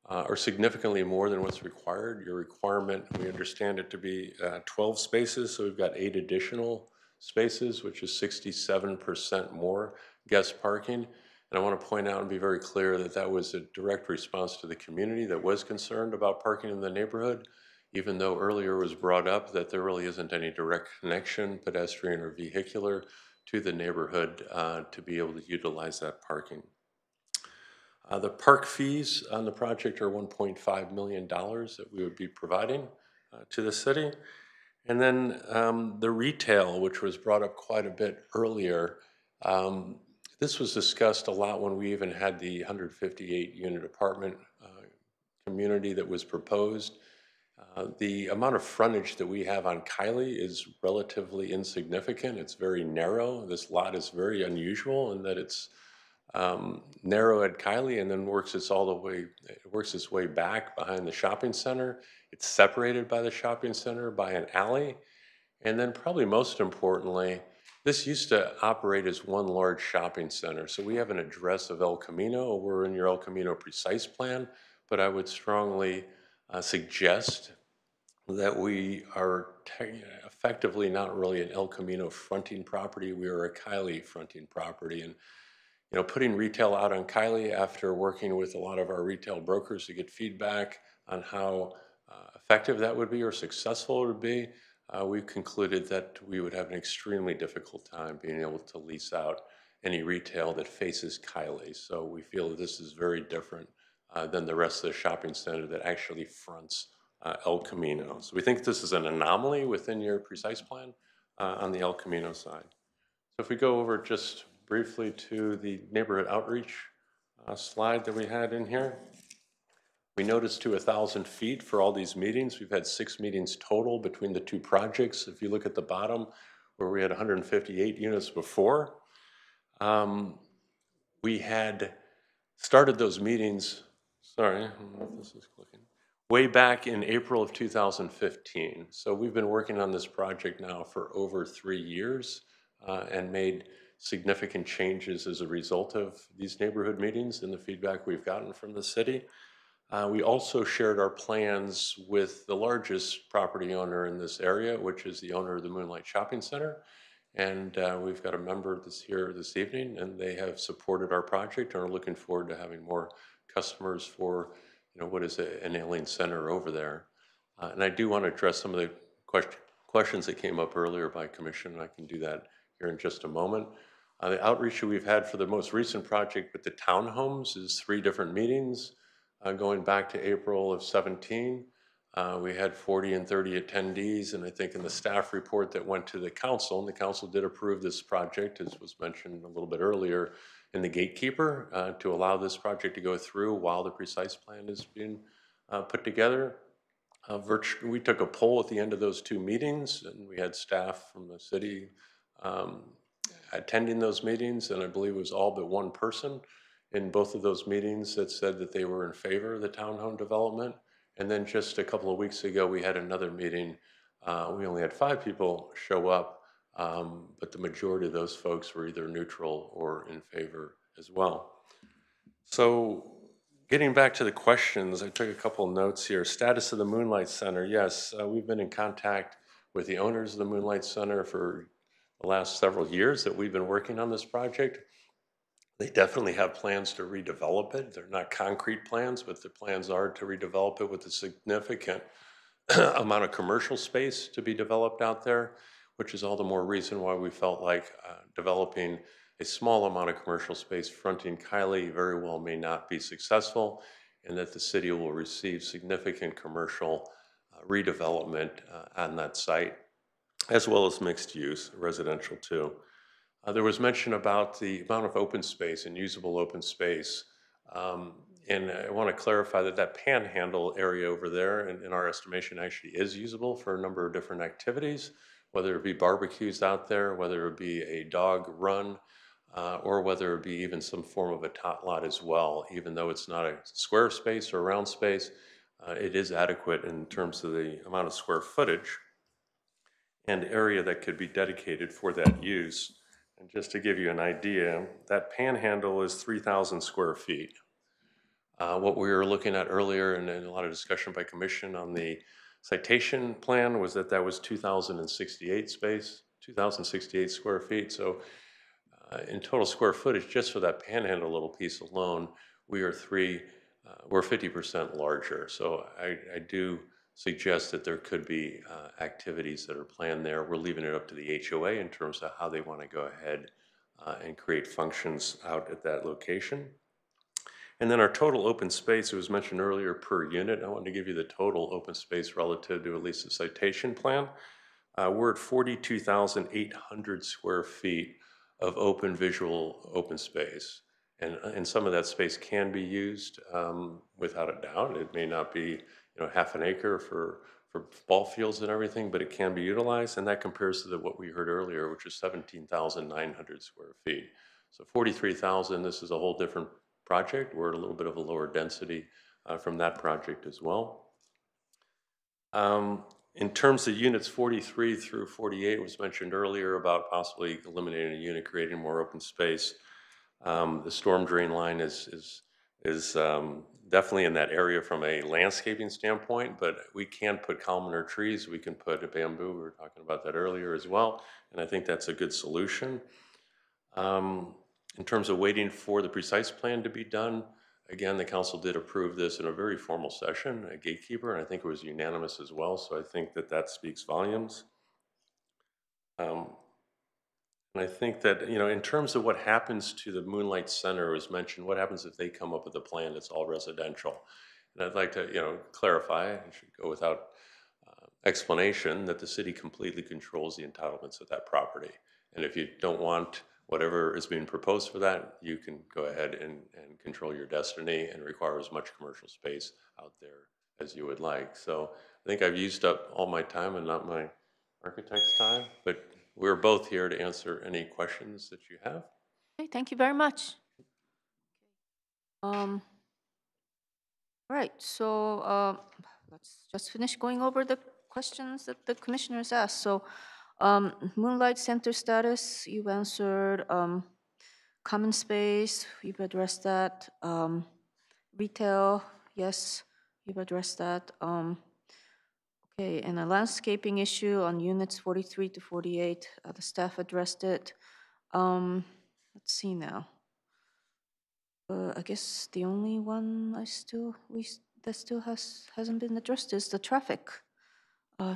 are significantly more than what's required. Your requirement, we understand it to be 12 spaces, so we've got 8 additional spaces, which is 67% more guest parking. And I want to point out and be very clear that that was a direct response to the community that was concerned about parking in the neighborhood, even though earlier was brought up that there really isn't any direct connection, pedestrian or vehicular, to the neighborhood to be able to utilize that parking. The park fees on the project are $1.5 million that we would be providing to the city. And then the retail, which was brought up quite a bit earlier, this was discussed a lot when we even had the 158-unit apartment community that was proposed. The amount of frontage that we have on Kiley is relatively insignificant. It's very narrow. This lot is very unusual in that it's narrow at Kiley and then works its way back behind the shopping center. It's separated by the shopping center by an alley. And then probably most importantly, this used to operate as one large shopping center. So we have an address of El Camino. We're in your El Camino precise plan, but I would strongly suggest that we are effectively not really an El Camino fronting property. We are a Kiley fronting property. And putting retail out on Kiley after working with a lot of our retail brokers to get feedback on how effective that would be or successful it would be, we concluded that we would have an extremely difficult time being able to lease out any retail that faces Kiley. So we feel that this is very different than the rest of the shopping center that actually fronts El Camino. So we think this is an anomaly within your precise plan on the El Camino side. So if we go over just briefly to the neighborhood outreach slide that we had in here. We noticed to 1,000 feet for all these meetings. We've had 6 meetings total between the 2 projects. If you look at the bottom where we had 158 units before, we had started those meetings, sorry, I don't know if this is clicking, way back in April of 2015. So we've been working on this project now for over 3 years and made significant changes as a result of these neighborhood meetings and the feedback we've gotten from the city. We also shared our plans with the largest property owner in this area, which is the owner of the Moonlight Shopping Center. And we've got a member that's here this evening, and they have supported our project and are looking forward to having more customers for what is an alien center over there. And I do want to address some of the questions that came up earlier by Commission, and I can do that here in just a moment. The outreach that we've had for the most recent project with the townhomes is 3 different meetings going back to April of 17. We had 40 and 30 attendees, and I think in the staff report that went to the council, and the council did approve this project, as was mentioned a little bit earlier, in the gatekeeper to allow this project to go through while the precise plan is being put together. We took a poll at the end of those 2 meetings, and we had staff from the city attending those meetings, and I believe it was all but 1 person in both of those meetings that said that they were in favor of the townhome development. And then just a couple of weeks ago, we had another meeting. We only had 5 people show up, but the majority of those folks were either neutral or in favor as well. So getting back to the questions, I took a couple of notes here. Status of the Moonlight Center. Yes, we've been in contact with the owners of the Moonlight Center for the last several years that we've been working on this project. They definitely have plans to redevelop it. They're not concrete plans, but the plans are to redevelop it with a significant amount of commercial space to be developed out there, which is all the more reason why we felt like developing a small amount of commercial space fronting Kiley very well may not be successful, and that the city will receive significant commercial redevelopment on that site, as well as mixed use, residential too. There was mention about the amount of open space and usable open space. And I want to clarify that that panhandle area over there, in our estimation, actually is usable for a number of different activities, whether it be barbecues out there, whether it be a dog run, or whether it be even some form of a tot lot as well. Even though it's not a square space or round space, it is adequate in terms of the amount of square footage and area that could be dedicated for that use. And just to give you an idea, that panhandle is 3,000 square feet. What we were looking at earlier, and a lot of discussion by Commission on the citation plan, was that that was 2,068 square feet. So in total square footage, just for that panhandle little piece alone, we're 50% larger. So I do suggest that there could be activities that are planned there. We're leaving it up to the HOA in terms of how they want to go ahead and create functions out at that location. And then our total open space, it was mentioned earlier per unit. I wanted to give you the total open space relative to at least the citation plan. We're at 42,800 square feet of open visual open space. And some of that space can be used without a doubt. It may not be half an acre for ball fields and everything, but it can be utilized. And that compares to what we heard earlier, which is 17,900 square feet. So 43,000, this is a whole different project. We're at a little bit of a lower density from that project as well. In terms of units 43 through 48, was mentioned earlier about possibly eliminating a unit, creating more open space. The storm drain line is definitely in that area from a landscaping standpoint, but we can put columnar trees, we can put a bamboo, we were talking about that earlier as well, and I think that's a good solution. In terms of waiting for the precise plan to be done, again, the council did approve this in a very formal session, a gatekeeper, and I think it was unanimous as well, so I think that speaks volumes. And I think that, in terms of what happens to the Moonlight Center, it was mentioned, what happens if they come up with a plan that's all residential? And I'd like to, clarify, I should go without explanation, that the city completely controls the entitlements of that property. And if you don't want whatever is being proposed for that, you can go ahead and control your destiny and require as much commercial space out there as you would like. So I think I've used up all my time and not my architect's time, but we're both here to answer any questions that you have. Okay, thank you very much. Right, so let's just finish going over the questions that the commissioners asked. So Moonlight Center status, you've answered. Common space, you've addressed that. Retail, yes, you've addressed that. Okay, and a landscaping issue on units 43 to 48, the staff addressed it. Let's see now. I guess the only one that still hasn't been addressed is the traffic.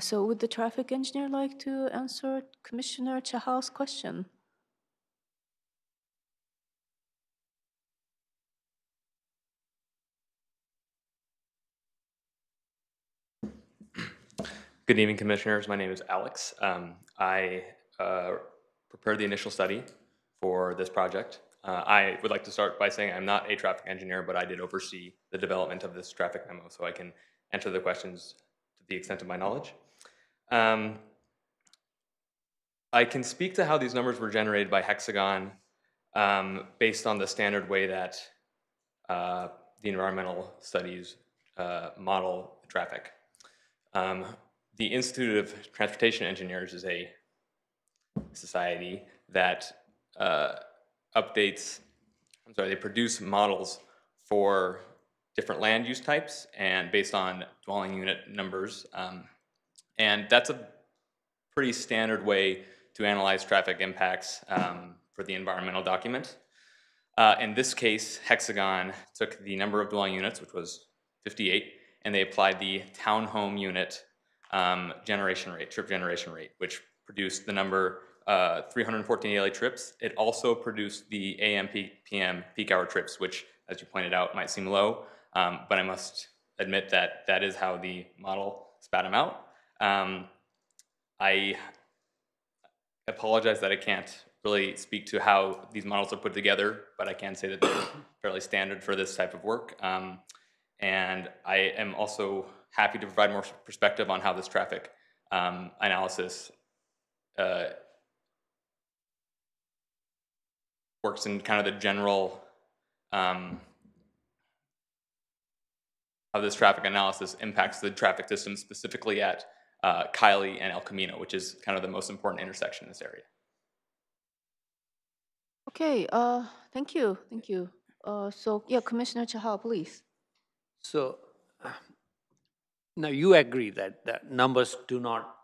So would the traffic engineer like to answer Commissioner Chahal's question? Good evening, Commissioners. My name is Alex. I prepared the initial study for this project. I would like to start by saying I'm not a traffic engineer, but I did oversee the development of this traffic memo, so I can answer the questions to the extent of my knowledge. I can speak to how these numbers were generated by Hexagon based on the standard way that the environmental studies model traffic. The Institute of Transportation Engineers is a society that they produce models for different land use types and based on dwelling unit numbers. And that's a pretty standard way to analyze traffic impacts for the environmental document. In this case, Hexagon took the number of dwelling units, which was 58, and they applied the townhome unit trip generation rate, which produced the number 314 daily trips. It also produced the AM, PM peak hour trips, which, as you pointed out, might seem low, but I must admit that that is how the model spat them out. I apologize that I can't really speak to how these models are put together, but I can say that they're fairly standard for this type of work. And I am also happy to provide more perspective on how this traffic analysis works in kind of the general, how this traffic analysis impacts the traffic system specifically at Kylie and El Camino, which is kind of the most important intersection in this area. Okay, thank you. So yeah, Commissioner Chahal, please. So now you agree that the numbers do not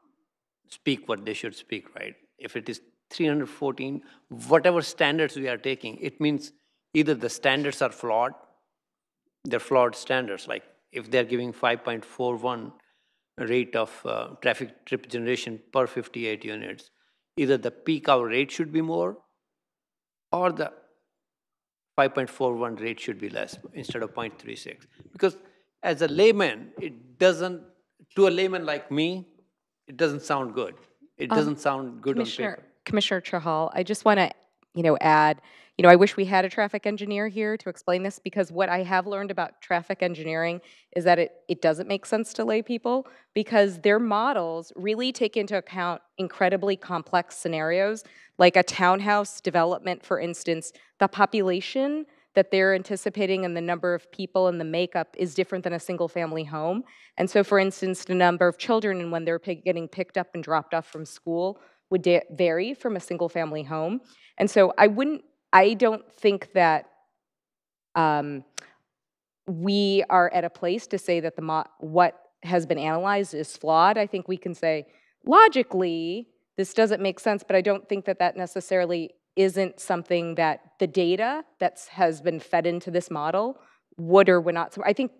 speak what they should speak, right? If it is 314, whatever standards we are taking, it means either the standards are flawed, they're flawed standards, like if they're giving 5.41 rate of traffic trip generation per 58 units, either the peak hour rate should be more or the 5.41 rate should be less instead of 0.36. Because as a layman, it doesn't, to a layman like me, it doesn't sound good. It doesn't sound good on paper. Commissioner Chahal, I just want to, add, I wish we had a traffic engineer here to explain this, because what I have learned about traffic engineering is that it doesn't make sense to lay people, because their models really take into account incredibly complex scenarios, like a townhouse development, for instance. The population that they're anticipating and the number of people and the makeup is different than a single-family home. And so, for instance, the number of children and when they're getting picked up and dropped off from school would vary from a single-family home. And so I don't think that we are at a place to say that what has been analyzed is flawed. I think we can say, logically, this doesn't make sense, but I don't think that that necessarily isn't something that the data that has been fed into this model would or would not. So I think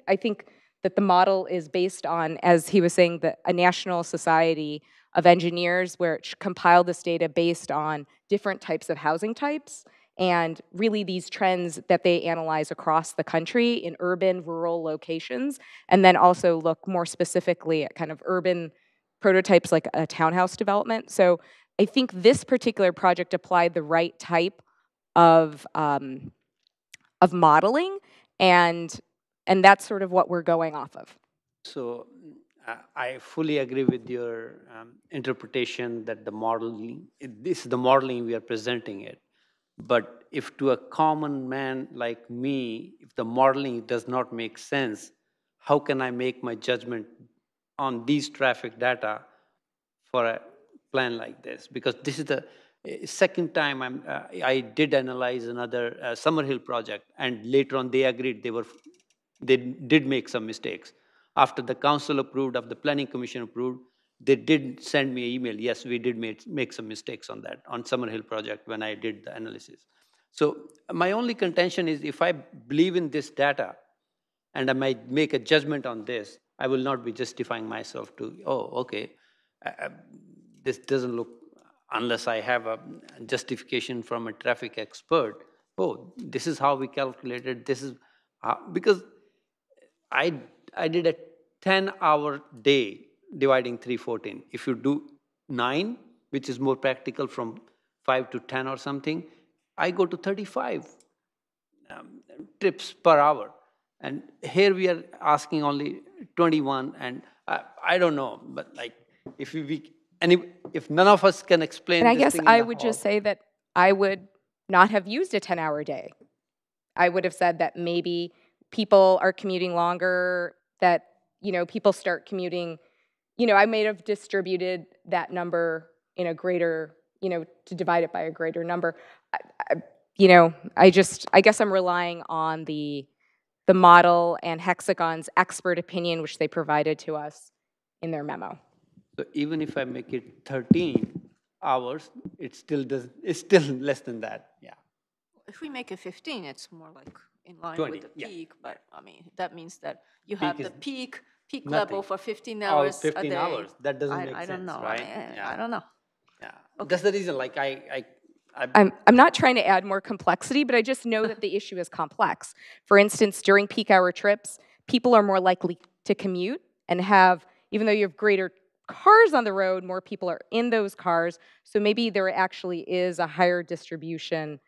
that the model is based on, as he was saying, a national society of engineers where it compiled this data based on different types of housing types, and really these trends that they analyze across the country in urban, rural locations, and then also look more specifically at kind of urban prototypes like a townhouse development. So I think this particular project applied the right type of modeling, and that's sort of what we're going off of. So I fully agree with your interpretation that the modeling, this is the modeling we are presenting it. But if to a common man like me, if the modeling does not make sense, how can I make my judgment on these traffic data for a plan like this? Because this is the second time I did analyze another Summerhill project, and later on they agreed they did make some mistakes. After the council approved, after the planning commission approved, they did send me an email. Yes, we did make some mistakes on that, on Summerhill project when I did the analysis. So my only contention is if I believe in this data and I might make a judgment on this, I will not be justifying myself to, okay, this doesn't look, unless I have a justification from a traffic expert, this is how we calculated, this is how, because I did a 10-hour day dividing 314. If you do 9, which is more practical from 5 to 10 or something, I go to 35 trips per hour. And here we are asking only 21, and I don't know, but like if none of us can explain. And I guess I would just say that I would not have used a 10-hour day. I would have said that maybe people are commuting longer, that, people start commuting, I may have distributed that number in a greater, to divide it by a greater number. I guess I'm relying on the model and Hexagon's expert opinion, which they provided to us in their memo. So even if I make it 13 hours, it's still less than that, yeah. If we make it 15, it's more like in line 20, with the yeah. peak, but I mean, that means that you have the peak nothing. level for 15 hours 15 a day. hours, that doesn't make I sense, don't know. right? I don't know. Yeah, that's the reason, like I'm not trying to add more complexity, but I just know that the issue is complex. For instance, during peak hour trips, people are more likely to commute and have, even though you have greater cars on the road, more people are in those cars. So maybe there actually is a higher distribution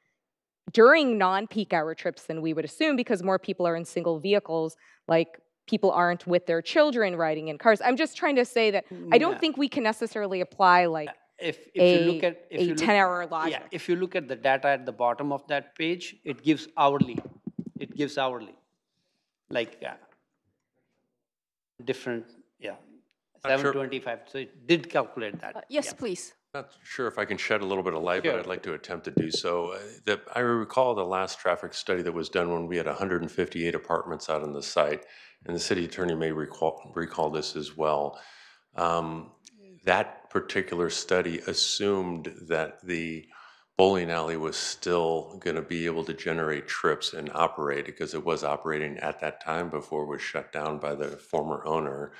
during non-peak hour trips than we would assume, because more people are in single vehicles, like people aren't with their children riding in cars. I'm just trying to say that I don't think we can necessarily apply like if you look at a 10-hour logic. Yeah, if you look at the data at the bottom of that page, it gives hourly. It gives hourly, like different, 725. So it did calculate that. Yes, please. Not sure if I can shed a little bit of light, Sure. but I'd like to attempt to do so. I recall the last traffic study that was done when we had 158 apartments out on the site, and the city attorney may recall this as well. That particular study assumed that the bowling alley was still going to be able to generate trips and operate, because it was operating at that time before it was shut down by the former owner.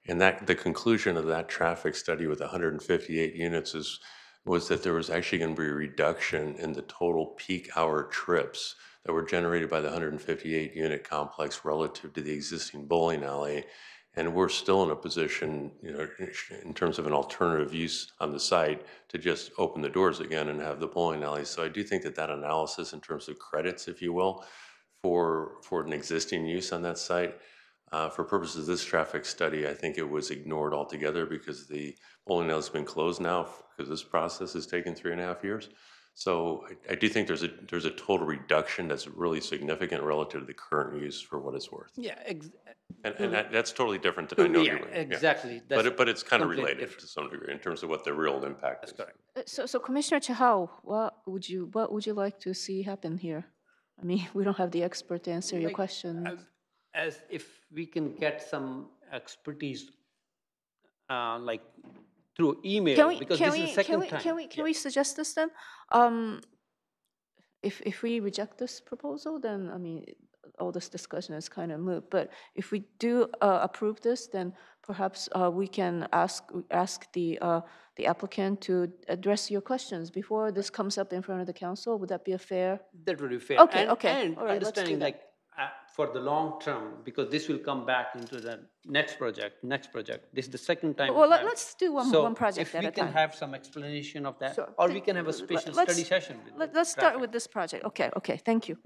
And the conclusion of that traffic study with 158 units was that there was actually going to be a reduction in the total peak hour trips that were generated by the 158-unit complex relative to the existing bowling alley. And we're still in a position, in terms of an alternative use on the site, to just open the doors again and have the bowling alley. So I do think that that analysis, in terms of credits, if you will, for an existing use on that site, for purposes of this traffic study, I think it was ignored altogether because the bowling alley's been closed now because this process has taken 3.5 years. So I do think there's a total reduction that's really significant relative to the current use for what it's worth. Yeah, And that's totally different than I know you. exactly. But it's kind of completely related different. to some degree in terms of what the real impact is. So Commissioner Chahal, what would you like to see happen here? I mean, we don't have the expert to answer your question. As if we can get some expertise, like through email, because this is the second time. Can we suggest this then? If we reject this proposal, then, I mean, all this discussion is kind of moot. But if we do approve this, then perhaps we can ask the applicant to address your questions before this comes up in front of the council. Would that be a fair? That would be fair. Okay, And, okay. And All right, let's do understanding, that. like, for the long term, because this will come back into the next project. This is the second time. Well, let's do one project at a time. If we can have some explanation of that, Sure. or we can have a special study session. Let's start with this project. Okay, thank you.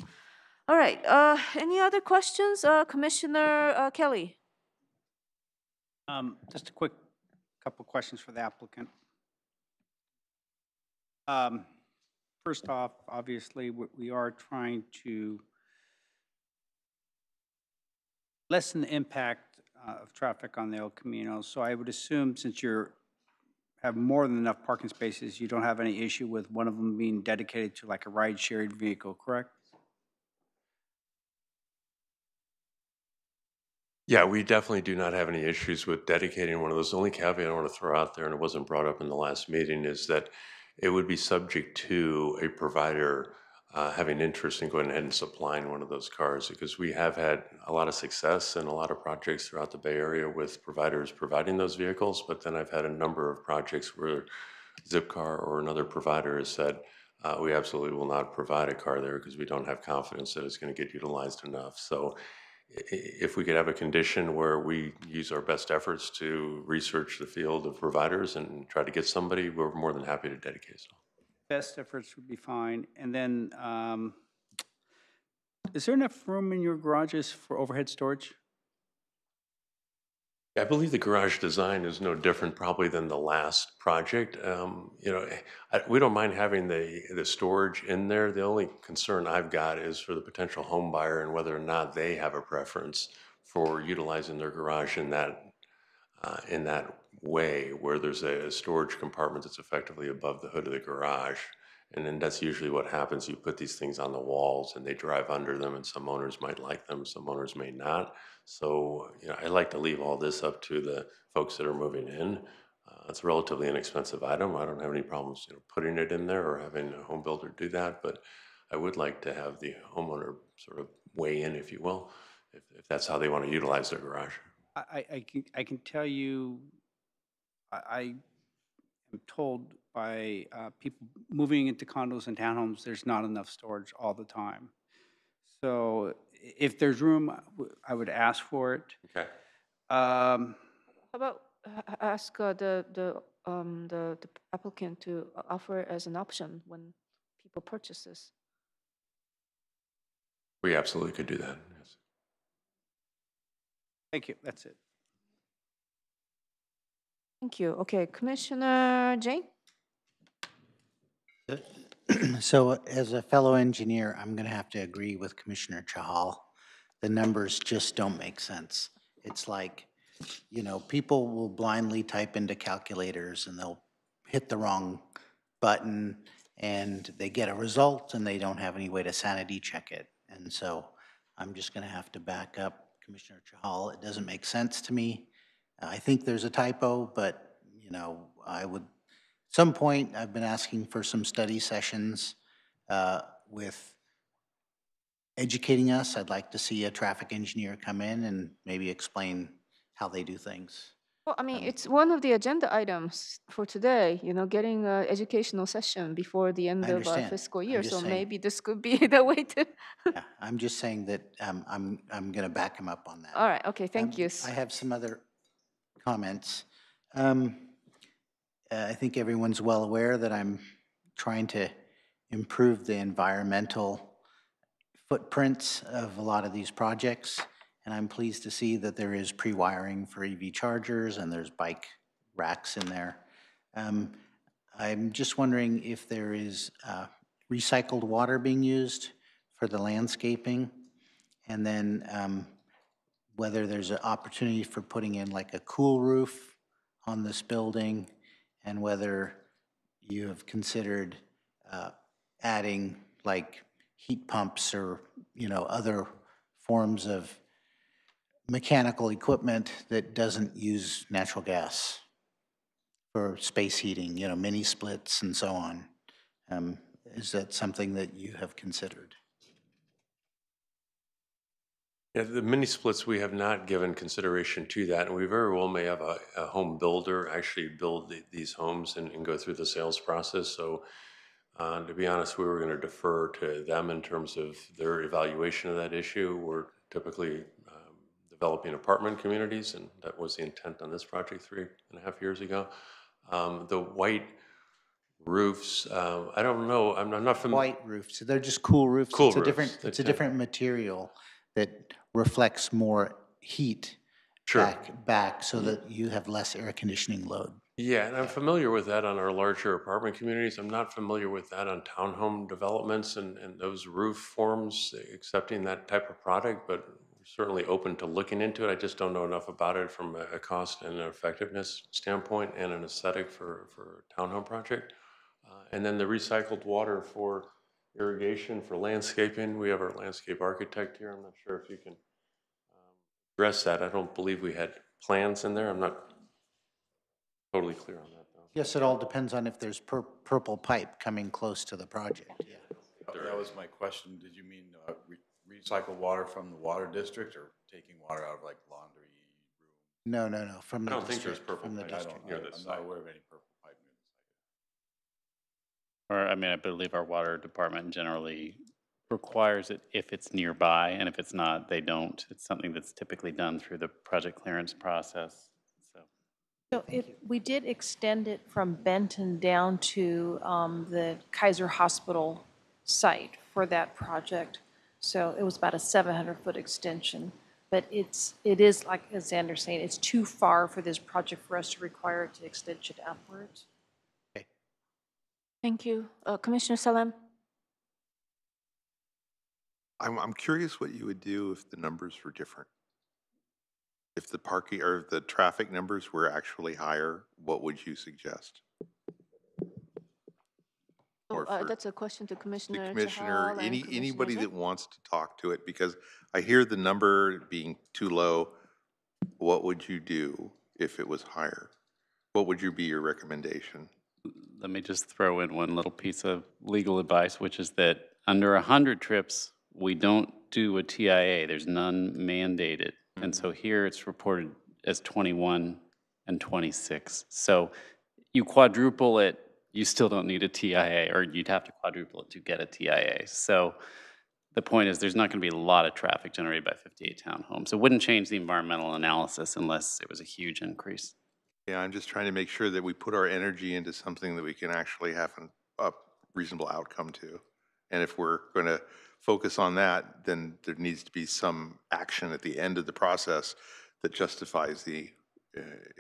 All right, any other questions? Commissioner Kelly? Just a quick couple questions for the applicant. First off, obviously, we are trying to lessen the impact of traffic on the El Camino. So I would assume, since you have more than enough parking spaces, you don't have any issue with one of them being dedicated to like a ride-shared vehicle, correct? Yeah, we definitely do not have any issues with dedicating one of those. The only caveat I want to throw out there, and it wasn't brought up in the last meeting, is that it would be subject to a provider having interest in going ahead and supplying one of those cars, because we have had a lot of success in a lot of projects throughout the Bay Area with providers providing those vehicles. But then I've had a number of projects where Zipcar or another provider has said, we absolutely will not provide a car there because we don't have confidence that it's going to get utilized enough. So if we could have a condition where we use our best efforts to research the field of providers and try to get somebody, we're more than happy to dedicate. So. Best efforts would be fine. And then, is there enough room in your garages for overhead storage? I believe the garage design is no different probably than the last project. We don't mind having the storage in there. The only concern I've got is for the potential home buyer and whether or not they have a preference for utilizing their garage in that way, where there's a storage compartment that's effectively above the hood of the garage. And then that's usually what happens. You put these things on the walls and they drive under them, and some owners might like them, some owners may not. So, I like to leave all this up to the folks that are moving in. It's a relatively inexpensive item. I don't have any problems, putting it in there or having a home builder do that, but I would like to have the homeowner sort of weigh in, if you will, if that's how they want to utilize their garage. I can tell you, I am told by people moving into condos and townhomes, there's not enough storage all the time. So if there's room, I would ask for it. Okay. How about ask the applicant to offer it as an option when people purchase this? We absolutely could do that, yes. Thank you, that's it. Thank you. Okay, Commissioner Jane? So as a fellow engineer, I'm going to have to agree with Commissioner Chahal. The numbers just don't make sense. It's like, people will blindly type into calculators and they'll hit the wrong button and they get a result and they don't have any way to sanity check it. And so I'm just going to have to back up Commissioner Chahal. It doesn't make sense to me. I think there's a typo, but, I would, at some point, I've been asking for some study sessions with educating us. I'd like to see a traffic engineer come in and maybe explain how they do things. Well, I mean, it's one of the agenda items for today, you know, getting an educational session before the end I of our understand. fiscal I'm year. just So saying. maybe this could be the way to. Yeah, I'm just saying that I'm going to back him up on that. All right, okay, thank you. I have some other comments. I think everyone's well aware that I'm trying to improve the environmental footprints of a lot of these projects, and I'm pleased to see that there is pre-wiring for EV chargers and there's bike racks in there. I'm just wondering if there is recycled water being used for the landscaping, and then whether there's an opportunity for putting in like a cool roof on this building, and whether you have considered adding like heat pumps or, you know, other forms of mechanical equipment that doesn't use natural gas for space heating, you know, mini splits and so on. Is that something that you have considered? Yeah, the mini splits, we have not given consideration to that, and we very well may have a home builder actually build these homes and go through the sales process. So to be honest, we were going to defer to them in terms of their evaluation of that issue. We're typically developing apartment communities, and that was the intent on this project 3.5 years ago. The white roofs, I don't know, I'm not familiar. White roofs, so they're just cool roofs. Cool It's a roofs different, that it's a different material that reflects more heat Sure. back so that you have less air conditioning load. Yeah, and I'm familiar with that on our larger apartment communities. I'm not familiar with that on townhome developments and those roof forms accepting that type of product, but we're certainly open to looking into it. I just don't know enough about it from a cost and an effectiveness standpoint and an aesthetic for a townhome project. And then the recycled water for irrigation, for landscaping. We have our landscape architect here. I'm not sure if you can address that. I don't believe we had plans in there. I'm not totally clear on that, though. Yes, it all depends on if there's purple pipe coming close to the project, yeah. That was my question. Did you mean recycled water from the water district or taking water out of like laundry room? No, from the I don't think there's district, purple from the pipe. district. I'm not aware of any purple pipe near the site. Or, I mean, I believe our water department generally requires it if it's nearby, and if it's not, they don't. It's something that's typically done through the project clearance process, so. So we did extend it from Benton down to the Kaiser Hospital site for that project. So it was about a 700-foot extension. But it is, like as Xander's saying, it's too far for this project for us to require it to extend it upwards. Thank you. Commissioner Salem? I'm curious what you would do if the numbers were different. If the parking or the traffic numbers were actually higher, what would you suggest? Or for That's a question to the Commissioner commissioner, Chahal and Commissioner anybody Zhang. that wants to talk to it, because I hear the number being too low. What would you do if it was higher? What would be your recommendation? Let me just throw in one little piece of legal advice, which is that under 100 trips, we don't do a TIA. There's none mandated. And so here it's reported as 21 and 26. So you quadruple it, you still don't need a TIA, or you'd have to quadruple it to get a TIA. So the point is there's not going to be a lot of traffic generated by 58 townhomes. It wouldn't change the environmental analysis unless it was a huge increase. Yeah, I'm just trying to make sure that we put our energy into something that we can actually have a reasonable outcome to. And if we're going to focus on that, then there needs to be some action at the end of the process that justifies the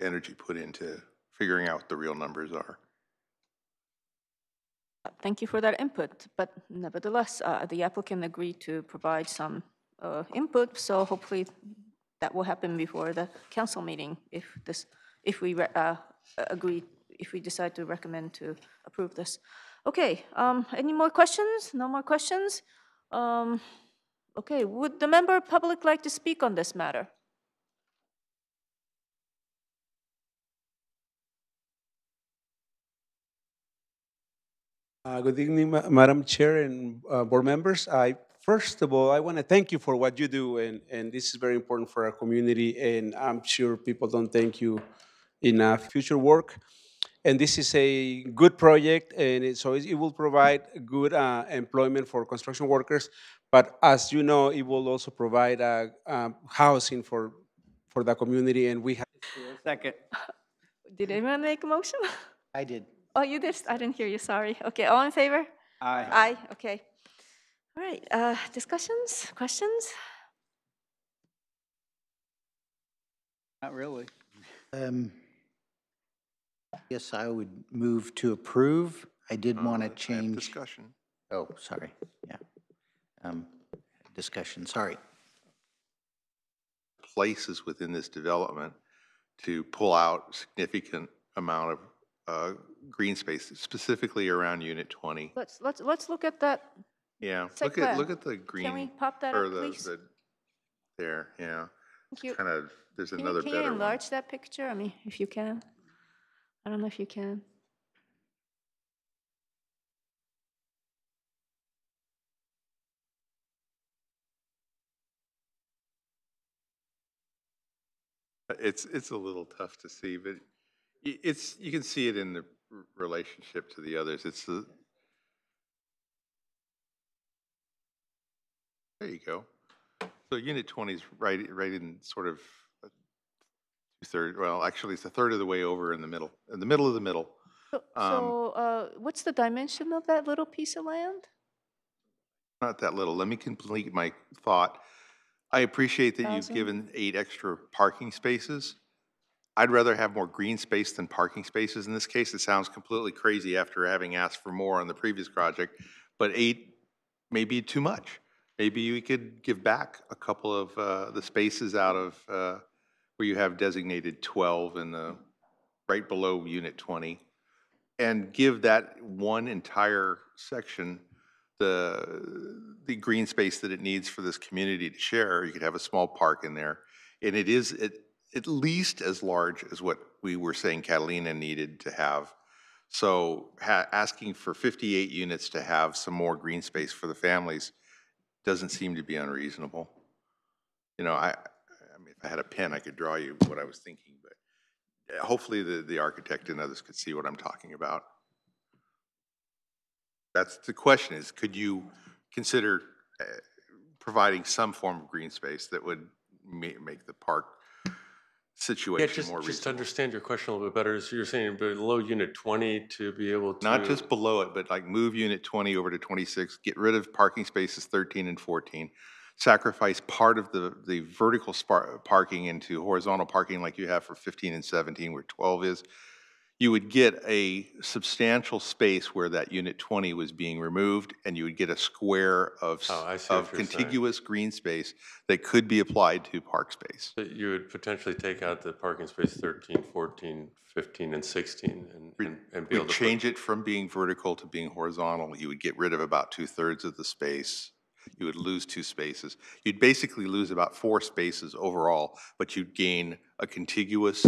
energy put into figuring out what the real numbers are. Thank you for that input, but nevertheless, the applicant agreed to provide some input, so hopefully that will happen before the council meeting if we decide to recommend to approve this. Okay, any more questions? No more questions? Okay, would the member of public like to speak on this matter? Good evening, Madam Chair and board members. First of all, I want to thank you for what you do, and this is very important for our community, and I'm sure people don't thank you in future work. And this is a good project, and it will provide good employment for construction workers. But as you know, it will also provide housing for the community, and we have. Second. Did anyone make a motion? I did. Oh, you did? I didn't hear you, sorry. Okay, all in favor? Aye. Aye, okay. All right, discussions, questions? Not really. Yes, I would move to approve. I did want to I have change. discussion. Oh, sorry, yeah. Discussion, sorry. Places within this development to pull out significant amount of green space, specifically around Unit 20. Let's look at that. Yeah, Site plan. look at the green. Can we pop that or up, the, please? the there, yeah. Thank you. Kind of, there's Can another you better one. enlarge that picture? I mean, if you can. I don't know if you can. It's a little tough to see, but you can see it in the relationship to the others. There you go. So Unit 20 is right in sort of two-thirds. Well, actually, it's a third of the way over in the middle of the middle. So, what's the dimension of that little piece of land? Not that little. Let me complete my thought. I appreciate that you've 1,000? given 8 extra parking spaces. I'd rather have more green space than parking spaces in this case. It sounds completely crazy after having asked for more on the previous project, but 8 may be too much. Maybe we could give back a couple of the spaces out of where you have designated 12 in the right below Unit 20, and give that one entire section the green space that it needs for this community to share. You could have a small park in there, and it is at least as large as what we were saying Catalina needed to have. So asking for 58 units to have some more green space for the families doesn't seem to be unreasonable. You know, I mean, if I had a pen, I could draw you what I was thinking, but hopefully the architect and others could see what I'm talking about. That's the question is, could you consider providing some form of green space that would make the park situation more reasonable? Just to understand your question a little bit better, so you're saying below Unit 20 to be able to... Not just below it, but like move Unit 20 over to 26, get rid of parking spaces 13 and 14, sacrifice part of the vertical parking into horizontal parking like you have for 15 and 17 where 12 is. You would get a substantial space where that Unit 20 was being removed, and you would get a square of contiguous green space that could be applied to park space. So you would potentially take out the parking space 13, 14, 15, and 16 and be able to change it from being vertical to being horizontal. You would get rid of about 2/3 of the space. You would lose 2 spaces. You'd basically lose about 4 spaces overall, but you'd gain a contiguous,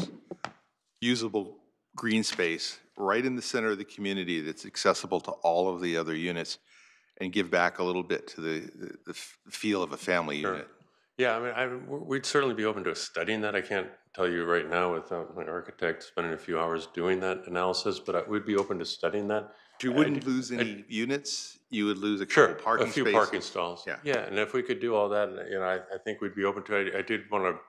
usable green space right in the center of the community that's accessible to all of the other units, and give back a little bit to the feel of a family unit. Yeah, I mean, we'd certainly be open to studying that. I can't tell you right now without my architect spending a few hours doing that analysis, but we'd be open to studying that. You wouldn't lose any units. You would lose a couple parking spaces. A few parking stalls. Yeah. Yeah, and if we could do all that, you know, I think we'd be open to it. I did want to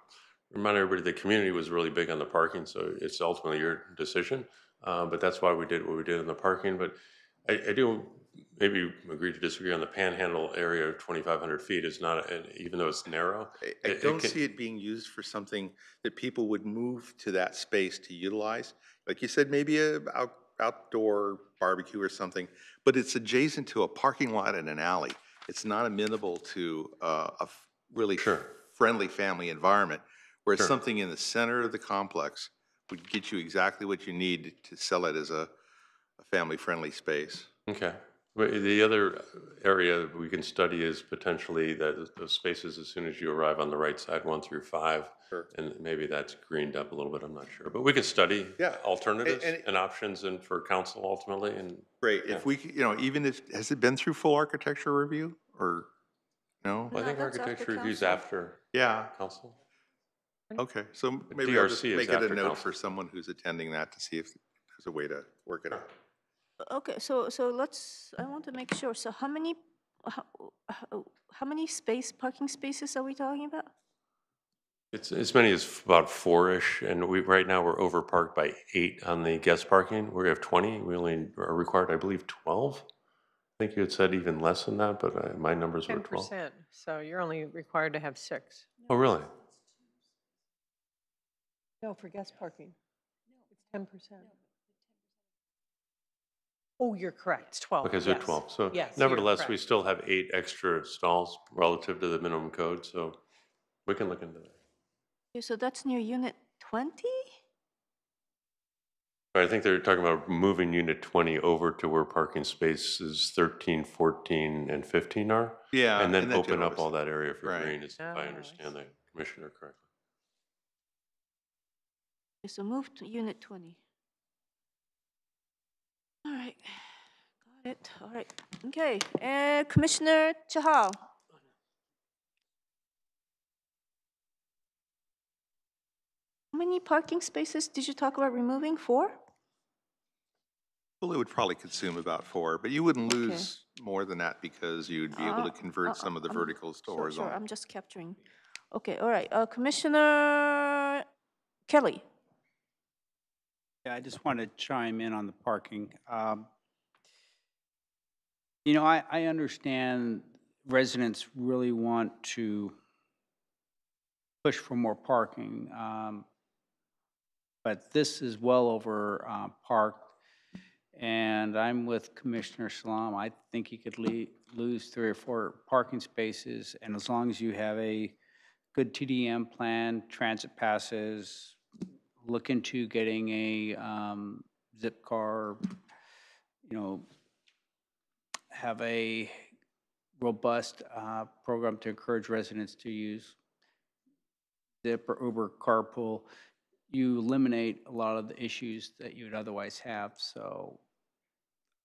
remind everybody the community was really big on the parking, so it's ultimately your decision. But that's why we did what we did in the parking. But I do maybe agree to disagree on the panhandle area of 2,500 feet is not, even though it's narrow. I don't see it being used for something that people would move to that space to utilize. Like you said, maybe a outdoor barbecue or something, but it's adjacent to a parking lot and an alley. It's not amenable to a really friendly family environment, whereas something in the center of the complex would get you exactly what you need to sell it as a family-friendly space. Okay. But the other area we can study is potentially those spaces as soon as you arrive on the right side, 1 through 5. Sure. And maybe that's greened up a little bit, I'm not sure. But we could study alternatives and options and for council ultimately. And great. If we, you know, even if, has it been through full architecture review or no? Well, I think architecture review's after council. Okay, so maybe I'll just DRC is make it a after note council. for someone who's attending that to see if there's a way to work it out. Okay, so let's, I want to make sure, so how many, how many parking spaces are we talking about? It's as many as about 4-ish, and right now we're overparked by 8 on the guest parking. We have 20, we only are required, I believe, 12. I think you had said even less than that, but my numbers were 12. 10%, so you're only required to have 6. Oh, really? No, for guest parking. It's 10%. Oh, you're correct, it's 12. Okay, so yes. 12. So Yes, you're nevertheless, we correct. still have 8 extra stalls relative to the minimum code, so we can look into that. Okay, so that's near unit 20? I think they're talking about moving unit 20 over to where parking spaces 13, 14, and 15 are. Yeah, And then in that open general up all that area for right. green, if Oh, I I understand the commissioner correctly. Okay, so move to unit 20. All right, got it, all right. Okay, Commissioner Chahal. How many parking spaces did you talk about removing? 4? Well, it would probably consume about 4, but you wouldn't lose more than that because you'd be able to convert some of the verticals to Sure, horizontal. I'm just capturing. Okay, all right, Commissioner Kelly. Yeah, I just want to chime in on the parking. You know, I understand residents really want to push for more parking, but this is well over parked. And I'm with Commissioner Salam. I think you could lose 3 or 4 parking spaces, and as long as you have a good TDM plan, transit passes, look into getting a zip car, you know, have a robust program to encourage residents to use Zip or Uber carpool, you eliminate a lot of the issues that you would otherwise have. So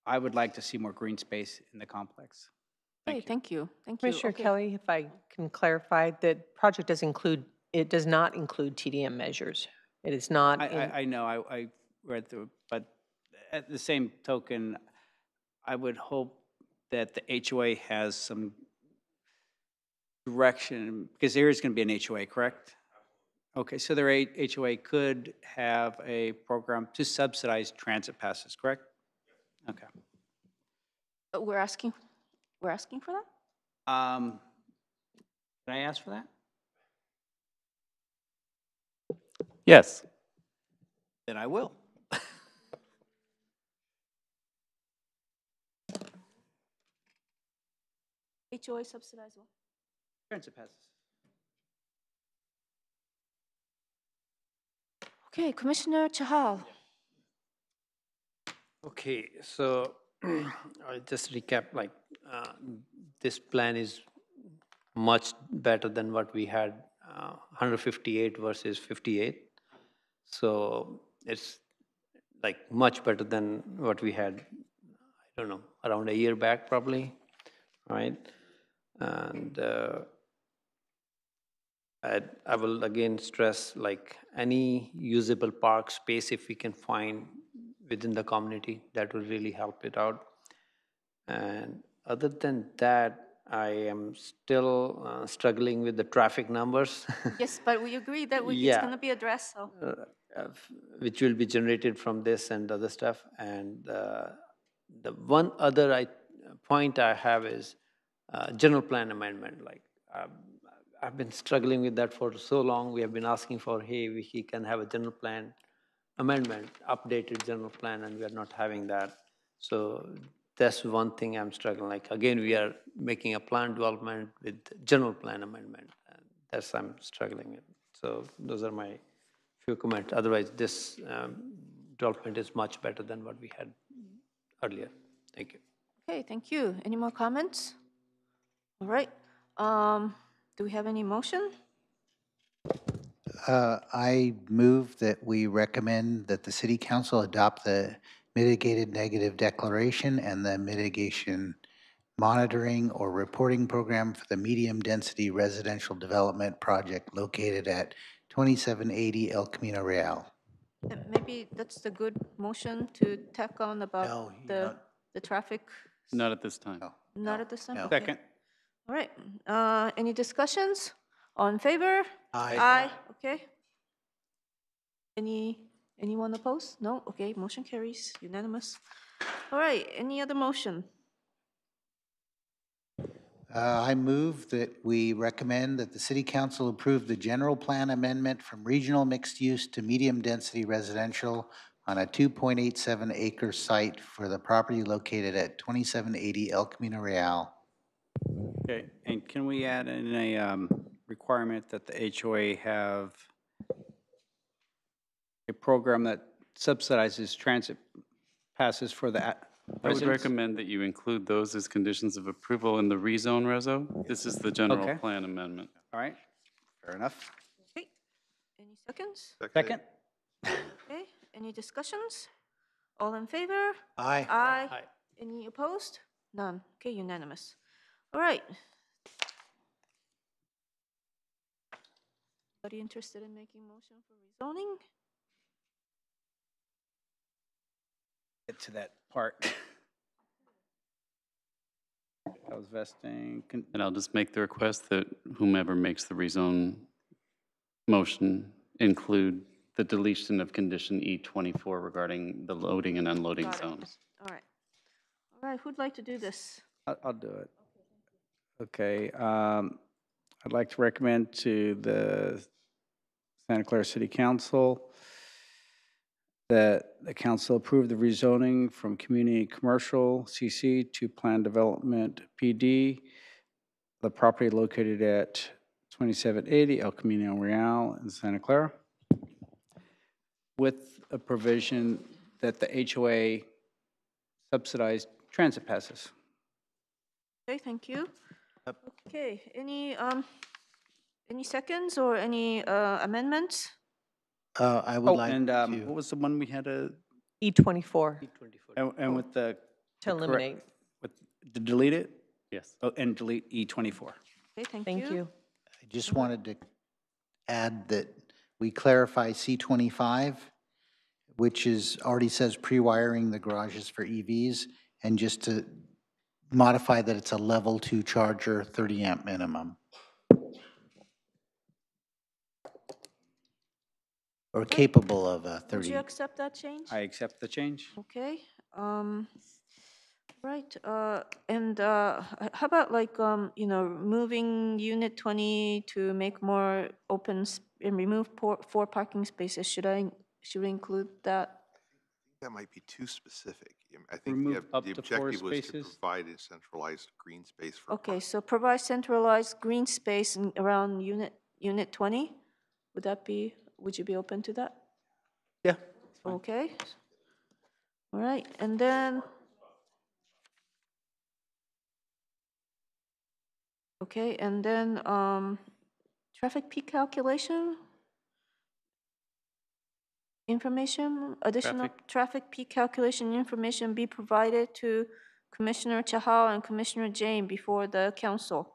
I would like to see more green space in the complex. Hey, thank you, thank you. Commissioner Okay. Kelly, if I can clarify, the project does not include TDM measures. It is not. I know, I read through, but at the same token, I would hope that the HOA has some direction, because there is going to be an HOA, correct? Okay, so their HOA could have a program to subsidize transit passes, correct? Okay. We're asking for that? Can I ask for that? Yes. Then I will. HOA subsidized what? Transit passes. Okay, Commissioner Chahal. Okay, so I'll just recap, like, this plan is much better than what we had, 158 versus 58. So it's like much better than what we had, I don't know, around a year back probably, right? And I will again stress, like, any usable park space if we can find within the community, that will really help it out. And other than that, I am still struggling with the traffic numbers. Yes, but we agree that it's Yeah. going to be addressed, so. Which will be generated from this and other stuff. And the one other point I have is general plan amendment. Like, I've been struggling with that for so long. We have been asking for, hey, we can have a general plan amendment, updated general plan, and we are not having that. So that's one thing I'm struggling. Like, again, we are making a plan development with general plan amendment, and that's I'm struggling with. So those are my few comments. Otherwise, this development is much better than what we had earlier. Thank you. Okay, thank you. Any more comments? All right. Do we have any motion? I move that we recommend that the city council adopt the mitigated negative declaration and the mitigation monitoring or reporting program for the medium-density residential development project located at 2780 El Camino Real. Maybe that's the good motion to tack on No, about you the, don't. the traffic. Not at this time. No. Not at this time? no. Okay. Second. All right, any discussions? All in favor? Aye. Aye, okay. Anyone opposed? No? Okay, motion carries, unanimous. All right, any other motion? I move that we recommend that the city council approve the general plan amendment from regional mixed use to medium-density residential on a 2.87 acre site for the property located at 2780 El Camino Real. Okay, and can we add in a requirement that the HOA have a program that subsidizes transit passes for the I would residents? recommend that you include those as conditions of approval in the rezone reso. This is the general Okay. plan amendment. All right, fair enough. Okay, any seconds? Second? Okay, any discussions? All in favor? Aye. Aye. Any opposed? None. Okay, unanimous. All right. Anybody interested in making motion for rezoning? Get to that part. That was vesting. And I'll just make the request that whomever makes the rezone motion include the deletion of condition E24 regarding the loading and unloading Got it. zones. All right. All right, who'd like to do this? I'll do it. Okay, I'd like to recommend to the Santa Clara City Council that the council approve the rezoning from community commercial CC to planned development PD, the property located at 2780 El Camino Real in Santa Clara, with a provision that the HOA subsidized transit passes. Okay, thank you. Okay, any seconds or any amendments? I would like And to. what was the one we had to, E24 and with the. to eliminate. With, to delete it? Yes. Oh, and delete E24. Okay, thank Thank you. I just wanted to add that we clarify C25, which is, already says pre-wiring the garages for EVs, and just to modify that it's a level 2 charger, 30 amp minimum. Or capable of a Would 30. you accept that change? I accept the change. Okay, right, and how about like, you know, moving unit 20 to make more open and remove 4 parking spaces? Should we include that? That might be too specific. I think Remove up the to 4 objective was to spaces. provide a centralized green space for. Okay, so provide centralized green space around unit 20? Would you be open to that? Yeah. Okay. All right, and then. Okay, and then, traffic peak calculation? Information, additional traffic peak calculation information be provided to Commissioner Chahal and Commissioner Jain before the council.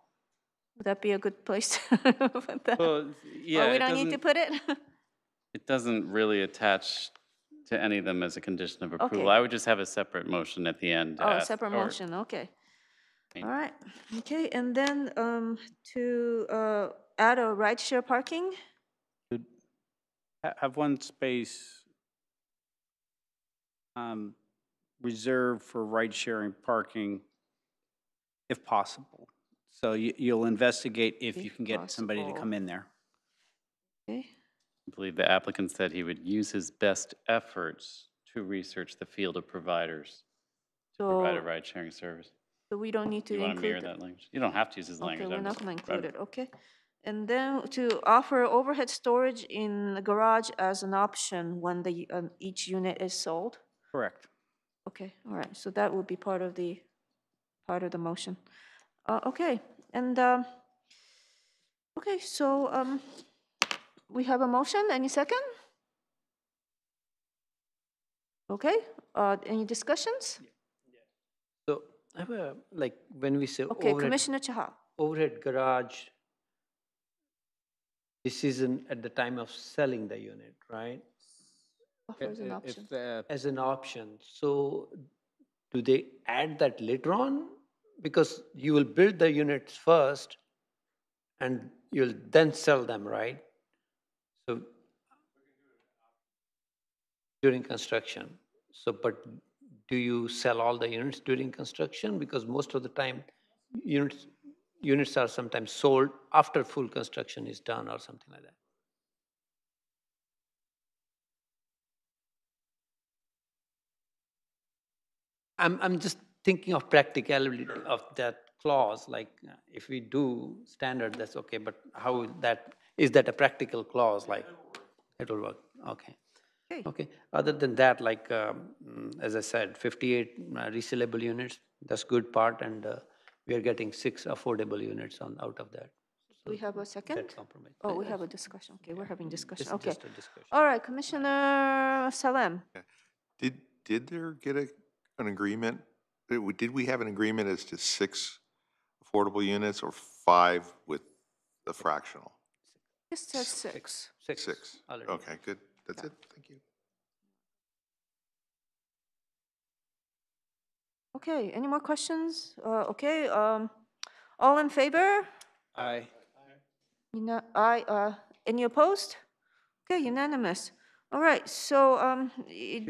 Would that be a good place to put that? Well, yeah, Or we it don't need to doesn't- put it? It doesn't really attach to any of them as a condition of approval. Okay. I would just have a separate motion at the end. to Oh, ask- separate or- motion, okay. All right, okay, and then, to, add a rideshare parking? Have one space reserved for ride-sharing parking if possible. So you'll investigate if you If can get somebody to possible. come in there. Okay, I believe the applicant said he would use his best efforts to research the field of providers to provide a so, ride-sharing service. so we don't need to You want to mirror include. that language? You don't have to use his Okay, language. we're I'm not just- gonna include it, okay? And then to offer overhead storage in the garage as an option when the, each unit is sold? Correct. Okay, all right, so that will be part of the motion. Okay, and, okay, so, we have a motion, any second? Okay, any discussions? So I have a, like, when we say Okay, overhead, Commissioner Chahal. overhead garage, decision at the time of selling the unit, right? Offers an option. As an option. So do they add that later on? Because you will build the units first and you'll then sell them, right? So during construction. So, but do you sell all the units during construction? Because most of the time, units are sometimes sold after full construction is done or something like that. I'm just thinking of practicality of that clause, like if we do standard, that's okay, but how is that a practical clause, like it will work, okay. Okay, other than that, like, as I said, 58 resellable units, that's good part, and we are getting 6 affordable units out of that. We have a second? That compromise. Oh, we have a discussion. Okay, we're having discussion. It's Okay. just a discussion. All right, Commissioner Salem. Did there get an agreement? Did we have an agreement as to 6 affordable units or 5 with the fractional? Just says 6. 6. Already. Okay, good. That's it. Thank you. Okay, any more questions? Okay, all in favor? Aye. Aye, any opposed? Okay, unanimous. All right, so,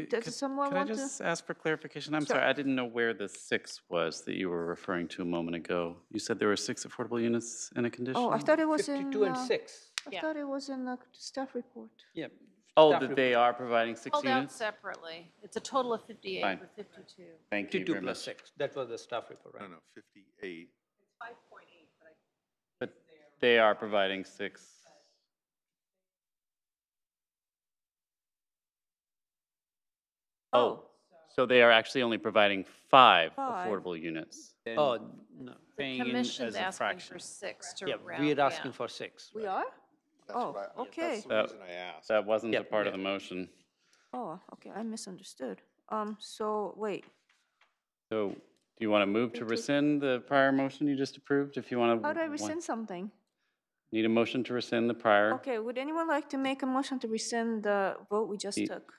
does someone Could I want to? just ask for clarification? I'm Sure. sorry, I didn't know where the 6 was that you were referring to a moment ago. You said there were 6 affordable units in a condition? Oh, I thought it was in. 52 and 6. I thought it was in the staff report. Yeah. Oh, staff that they are providing 6 Called out units? separately. It's a total of 58 Fine. or 52. Thank you 52 very plus much. 6, that was the staff report, right? No, 58. But they are providing 6. Oh, so they are actually only providing 5 5. affordable units. Oh, no. The Paying in commission's as a asking fraction. for 6 to Yeah, round. we're asking yeah. for 6. We are? Oh, okay. That's the reason I asked. That wasn't a Yep, part of yeah. the motion. Oh, okay, I misunderstood. So, wait, So do you want to move to rescind the prior motion you just approved? If you want to. how do I rescind something? Need a motion to rescind the prior? Okay, would anyone like to make a motion to rescind the vote we just Ye- took?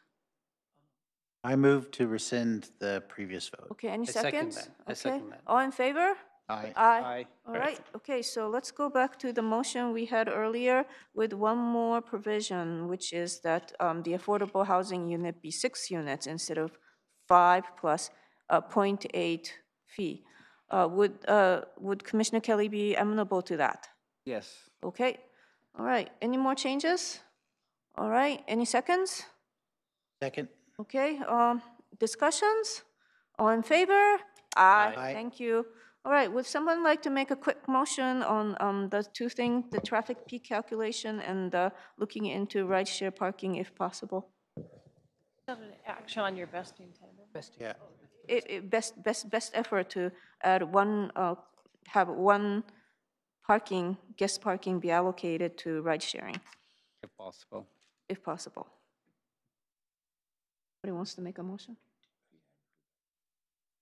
I move to rescind the previous vote. Okay, any I second seconds? that. I Okay, second that. all in favor? Aye. Aye. All right, okay, so let's go back to the motion we had earlier with one more provision, which is that the affordable housing unit be 6 units instead of 5 plus a 0.8 fee. Would Commissioner Kelly be amenable to that? Yes. Okay, all right, any more changes? All right, any seconds? Second? Okay, discussions? All in favor? Aye. Aye. Thank you. All right, would someone like to make a quick motion on the two things, the traffic peak calculation and looking into rideshare parking if possible? Have an action on your vesting tentative. Yeah. Best effort to add one, have one parking, guest parking be allocated to ride sharing, If possible. if possible. Anybody wants to make a motion?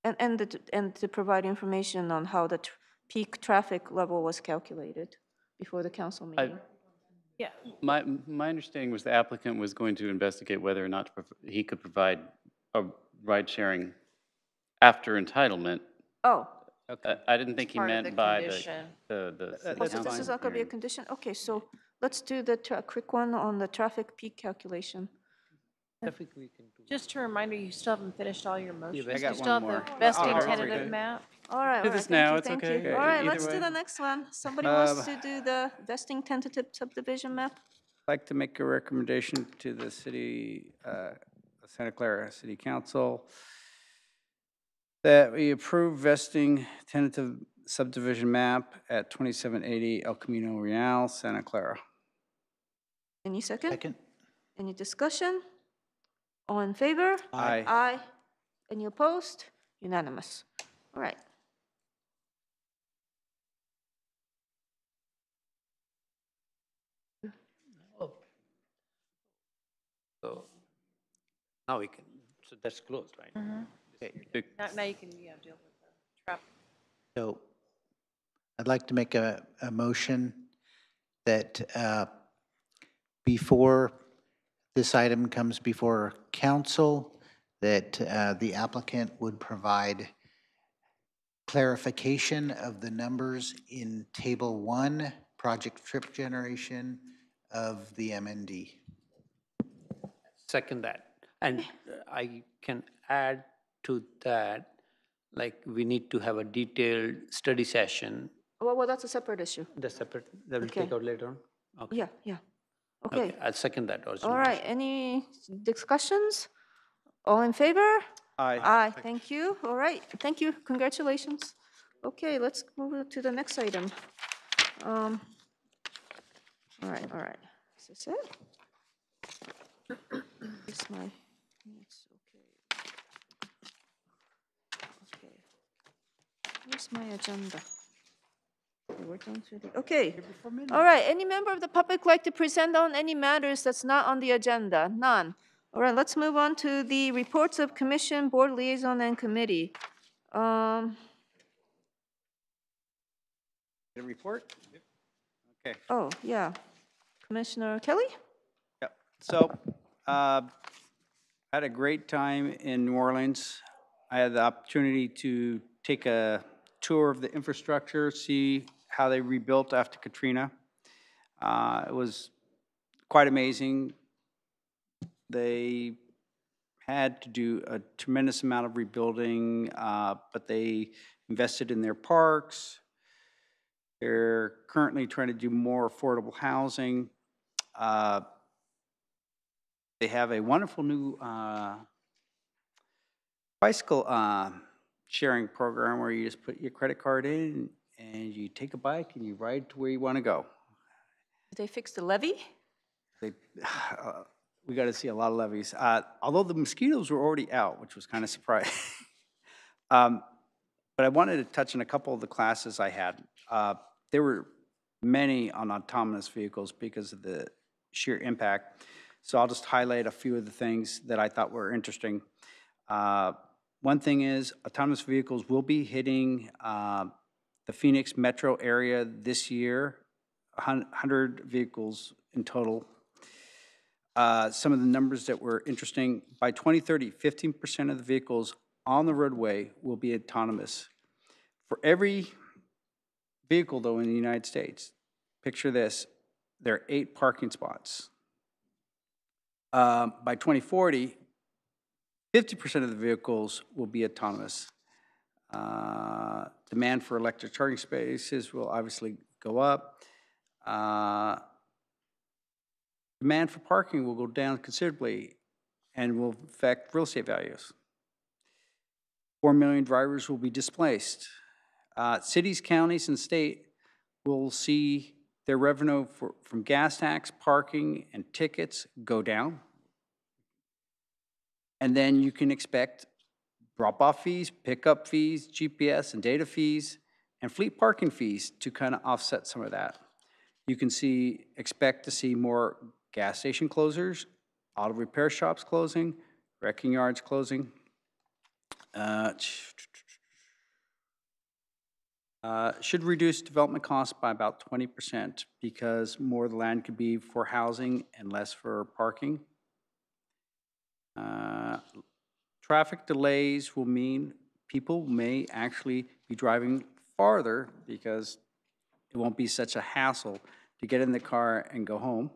And to provide information on how the peak traffic level was calculated before the council meeting. Yeah, My understanding was the applicant was going to investigate whether or not he could provide a ride sharing after entitlement. Oh, I didn't think he part of meant the by condition. the city oh, so council this is not gonna be a hearing. condition? Okay, so let's do the quick one on the traffic peak calculation. Traffic we can do. Just a reminder, you still haven't finished all your motions. I You got still one have more. the vesting I'll read tentative it. map. All right, Do all right, this now, it's thank you, okay. thank you. All right, Either let's do way. the next one. Somebody wants to do the vesting tentative subdivision map? I'd like to make a recommendation to the city, Santa Clara City Council, that we approve vesting tentative subdivision map at 2780 El Camino Real, Santa Clara. Any second? Second? Any discussion? All in favor? Aye. Aye. Any opposed? Unanimous. All right. So now we can, so that's closed, right? Okay. Now you can, yeah, deal with the traffic. So I'd like to make a motion that before this item comes before council, that the applicant would provide clarification of the numbers in Table 1, project trip generation of the MND. Second that. And I can add to that, like, we need to have a detailed study session. Well, that's a separate issue. The separate, that will Okay. take out later on? Okay. Yeah, yeah. Okay. I'll second that also. All right, any discussions? All in favor? Aye. Aye, thank you. All right, thank you, congratulations. Okay, let's move to the next item. All right. Is this it? It's my, it's okay. Okay. Where's my agenda? Okay, we're done through the, okay. All right, any member of the public like to present on any matters that's not on the agenda? None. All right, let's move on to the reports of commission, board liaison, and committee. A report? Okay. Oh, yeah. Commissioner Kelly? Yep. So, I had a great time in New Orleans. I had the opportunity to take a tour of the infrastructure, see how they rebuilt after Katrina. It was quite amazing. They had to do a tremendous amount of rebuilding, but they invested in their parks. They're currently trying to do more affordable housing. They have a wonderful new bicycle sharing program where you just put your credit card in and you take a bike and you ride to where you want to go. Did they fix the levee? They, we got to see a lot of levees. Although the mosquitoes were already out, which was kind of surprising. But I wanted to touch on a couple of the classes I had. There were many on autonomous vehicles because of the sheer impact. So I'll just highlight a few of the things that I thought were interesting. One thing is autonomous vehicles will be hitting the Phoenix metro area this year, 100 vehicles in total. Some of the numbers that were interesting, by 2030, 15% of the vehicles on the roadway will be autonomous. For every vehicle, though, in the United States, picture this, there are 8 parking spots. By 2040, 50% of the vehicles will be autonomous. Demand for electric charging spaces will obviously go up. Demand for parking will go down considerably and will affect real estate values. 4 million drivers will be displaced. Cities, counties, and state will see their revenue from gas tax, parking, and tickets go down. And then you can expect drop-off fees, pickup fees, GPS and data fees, and fleet parking fees to kind of offset some of that. You can expect to see more gas station closures, auto repair shops closing, wrecking yards closing. Should reduce development costs by about 20% because more of the land could be for housing and less for parking. Traffic delays will mean people may actually be driving farther because it won't be such a hassle to get in the car and go home.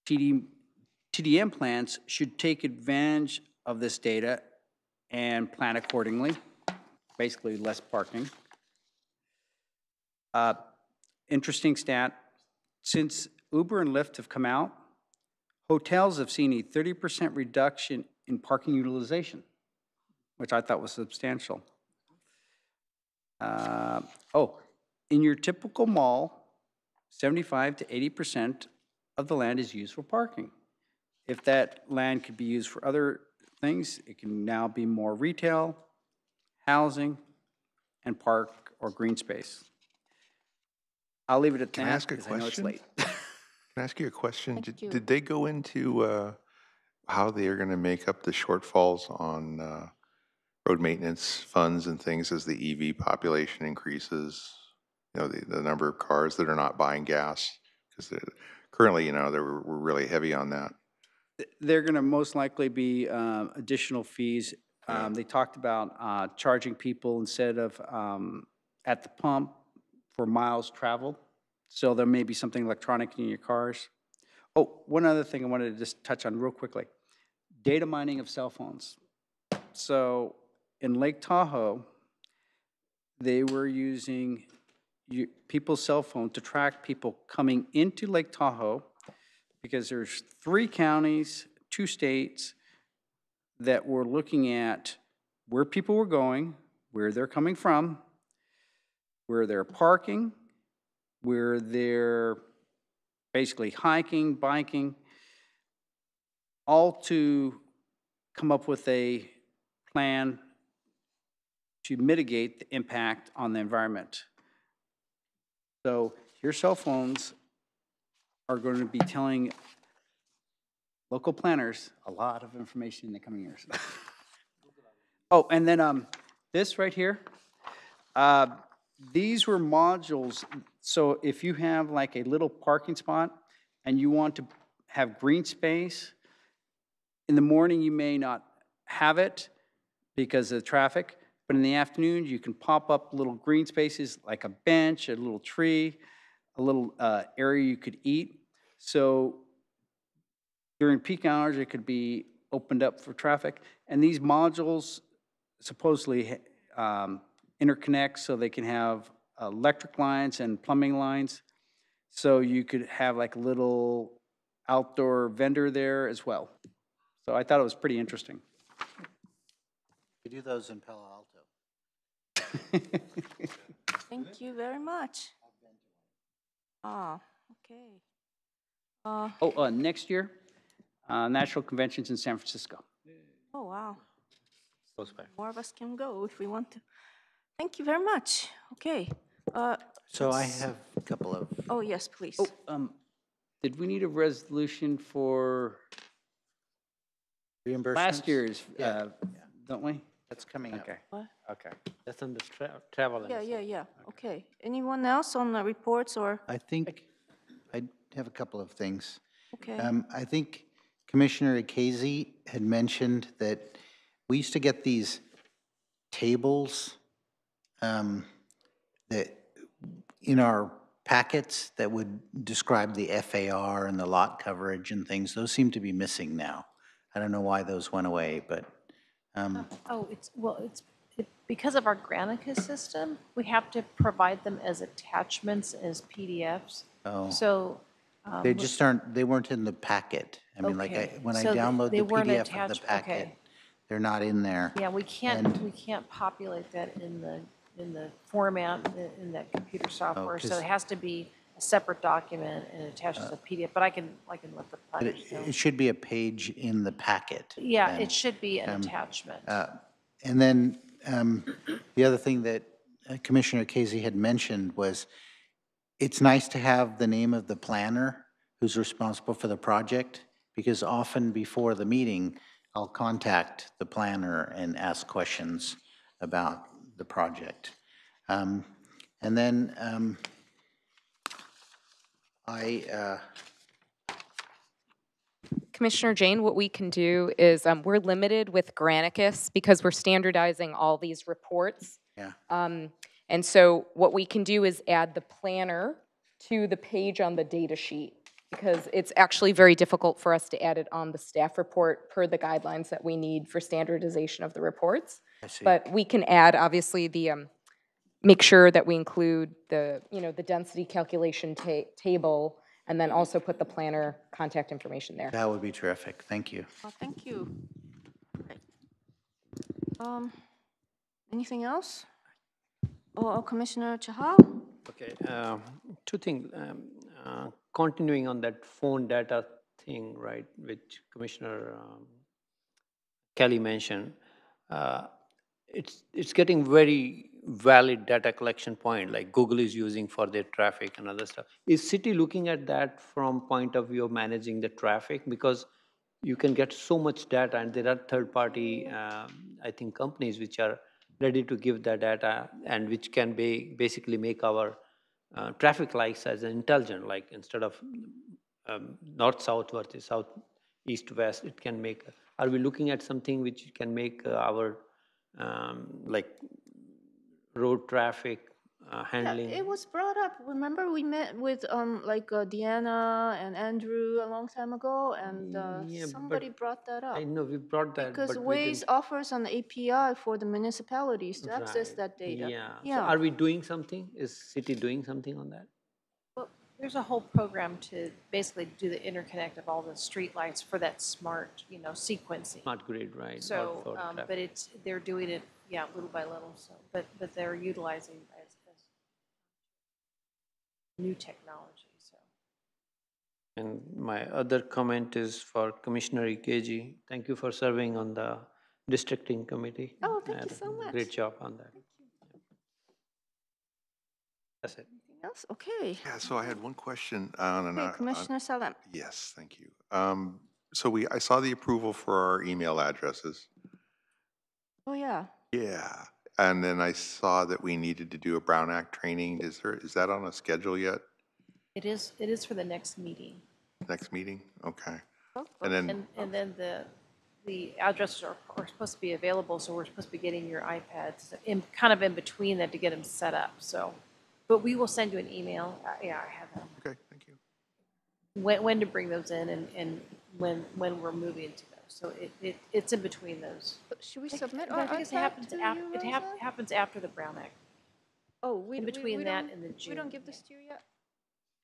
TDM plans should take advantage of this data and plan accordingly, basically less parking. Interesting stat, since Uber and Lyft have come out, hotels have seen a 30% reduction in parking utilization, which I thought was substantial. In your typical mall, 75 to 80% of the land is used for parking. If that land could be used for other things, it can now be more retail, housing, and park or green space. I'll leave it at that. Can I ask a because I know it's question? late. Can I ask you a question? Thank you. Did they go into how they are going to make up the shortfalls on road maintenance funds and things as the EV population increases the number of cars that are not buying gas? Because currently, we're really heavy on that. They're going to most likely be additional fees. They talked about charging people instead of at the pump for miles traveled. So there may be something electronic in your cars. Oh, one other thing I wanted to just touch on real quickly. Data mining of cell phones. So in Lake Tahoe, they were using people's cell phone to track people coming into Lake Tahoe, because there's 3 counties, 2 states that were looking at where people were going, where they're coming from, where they're parking, where they're basically hiking, biking, all to come up with a plan to mitigate the impact on the environment. So your cell phones are going to be telling local planners a lot of information in the coming years. Oh, and then this right here, these were modules. So if you have like a little parking spot and you want to have green space, in the morning you may not have it because of the traffic, but in the afternoon you can pop up little green spaces like a bench, a little tree, a little area you could eat. So during peak hours, it could be opened up for traffic. And these modules supposedly interconnect so they can have electric lines and plumbing lines. So you could have like a little outdoor vendor there as well. So I thought it was pretty interesting. We do those in Palo Alto. Thank you very much. Okay. Next year, National Convention's in San Francisco. Oh, wow. Close by. More of us can go if we want to. Thank you very much. Okay. So I have a couple of, Oh, yes, please. Did we need a resolution for reimbursements? last year's, Yeah. don't we? That's coming up. Okay. What? Okay. That's on the travel. and Yeah. stuff. Okay. Anyone else on the reports or? I think I have a couple of things. Okay. I think Commissioner Casey had mentioned that we used to get these tables that in our packets that would describe the FAR and the lot coverage and things. Those seem to be missing now. I don't know why those went away, but Because of our Granicus system, we have to provide them as attachments, as PDFs. Oh. So. they just aren't, they weren't in the packet. I mean, like Okay. when I So download they the weren't PDF of attached, the packet, okay. they're not in there. Yeah, we can't And- populate that in the format, in that computer software. So 'cause- it has to be a separate document and attached as a PDF, but I can let the But planners know. it should be a page in the packet. Yeah, then. it should be an attachment. And then the other thing that Commissioner Casey had mentioned was it's nice to have the name of the planner who's responsible for the project, because often before the meeting, I'll contact the planner and ask questions about the project. And then Commissioner Jane, what we can do is, we're limited with Granicus because we're standardizing all these reports. Yeah. And so what we can do is add the planner to the page on the data sheet, because it's actually very difficult for us to add it on the staff report per the guidelines that we need for standardization of the reports. I see. But we can add, obviously, the, make sure that we include the, the density calculation table, and then also put the planner contact information there. That would be terrific. Thank you. Well, thank you. Right. Anything else? Commissioner Chahal? Okay, two things. Continuing on that phone data thing, right, which Commissioner Kelly mentioned, it's getting very valid data collection point, like Google is using for their traffic and other stuff. Is city looking at that from point of view of managing the traffic? Because you can get so much data, and there are third-party, I think, companies which are ready to give that data and which can basically make our traffic lights as an intelligent, like instead of north-south versus south-east-west, it can make, are we looking at something which can make our like road traffic handling? It was brought up. Remember, we met with Deanna and Andrew a long time ago, and Yeah, somebody but brought that up. I know we brought that, Because but we Waze didn't. offers an API for the municipalities to access Right. that data. Yeah. So are we doing something? Is city doing something on that? Well, there's a whole program to basically do the interconnect of all the streetlights for that smart, sequencing. Smart grid, right? So, for traffic. but they're doing it, little by little. So, but they're utilizing as new technology. So. And my other comment is for Commissioner Ikeji. Thank you for serving on the districting committee. Oh, thank you so much. Great job on that. That's it. Anything else? Okay. Yeah, so I had one question on, Okay, Commissioner Salem. yes, thank you. So I saw the approval for our email addresses. Oh, yeah. Yeah, and then I saw that we needed to do a Brown Act training. Is that on a schedule yet? It is for the next meeting. Next meeting? Okay. Oh, And then, And then the addresses are supposed to be available, so we're supposed to be getting your iPads kind of in between that to get them set up, so. But we will send you an email. Yeah, I have them. okay, thank you. When to bring those in and when we're moving to those. So it's in between those. Should we submit I our think it iPad happens to after, you, it Rosa? happens after the Brown Act. Oh, we in between we that don't- and the We June, don't give this to you yet?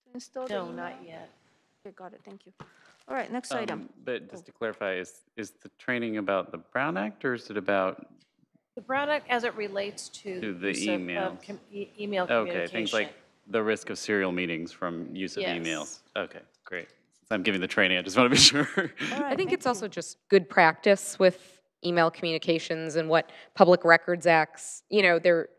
To install the No, email? not yet. Okay, got it, thank you. All right, next item. But just to clarify, is the training about the Brown Act, or is it about, The Brown Act as it relates to To the use of emails. email okay, communication. things like the risk of serial meetings from use of Yes. emails? Okay, great. Since I'm giving the training, I just want to be sure. All right, I think thank it's you. also just good practice with email communications and what Public Records Acts, they're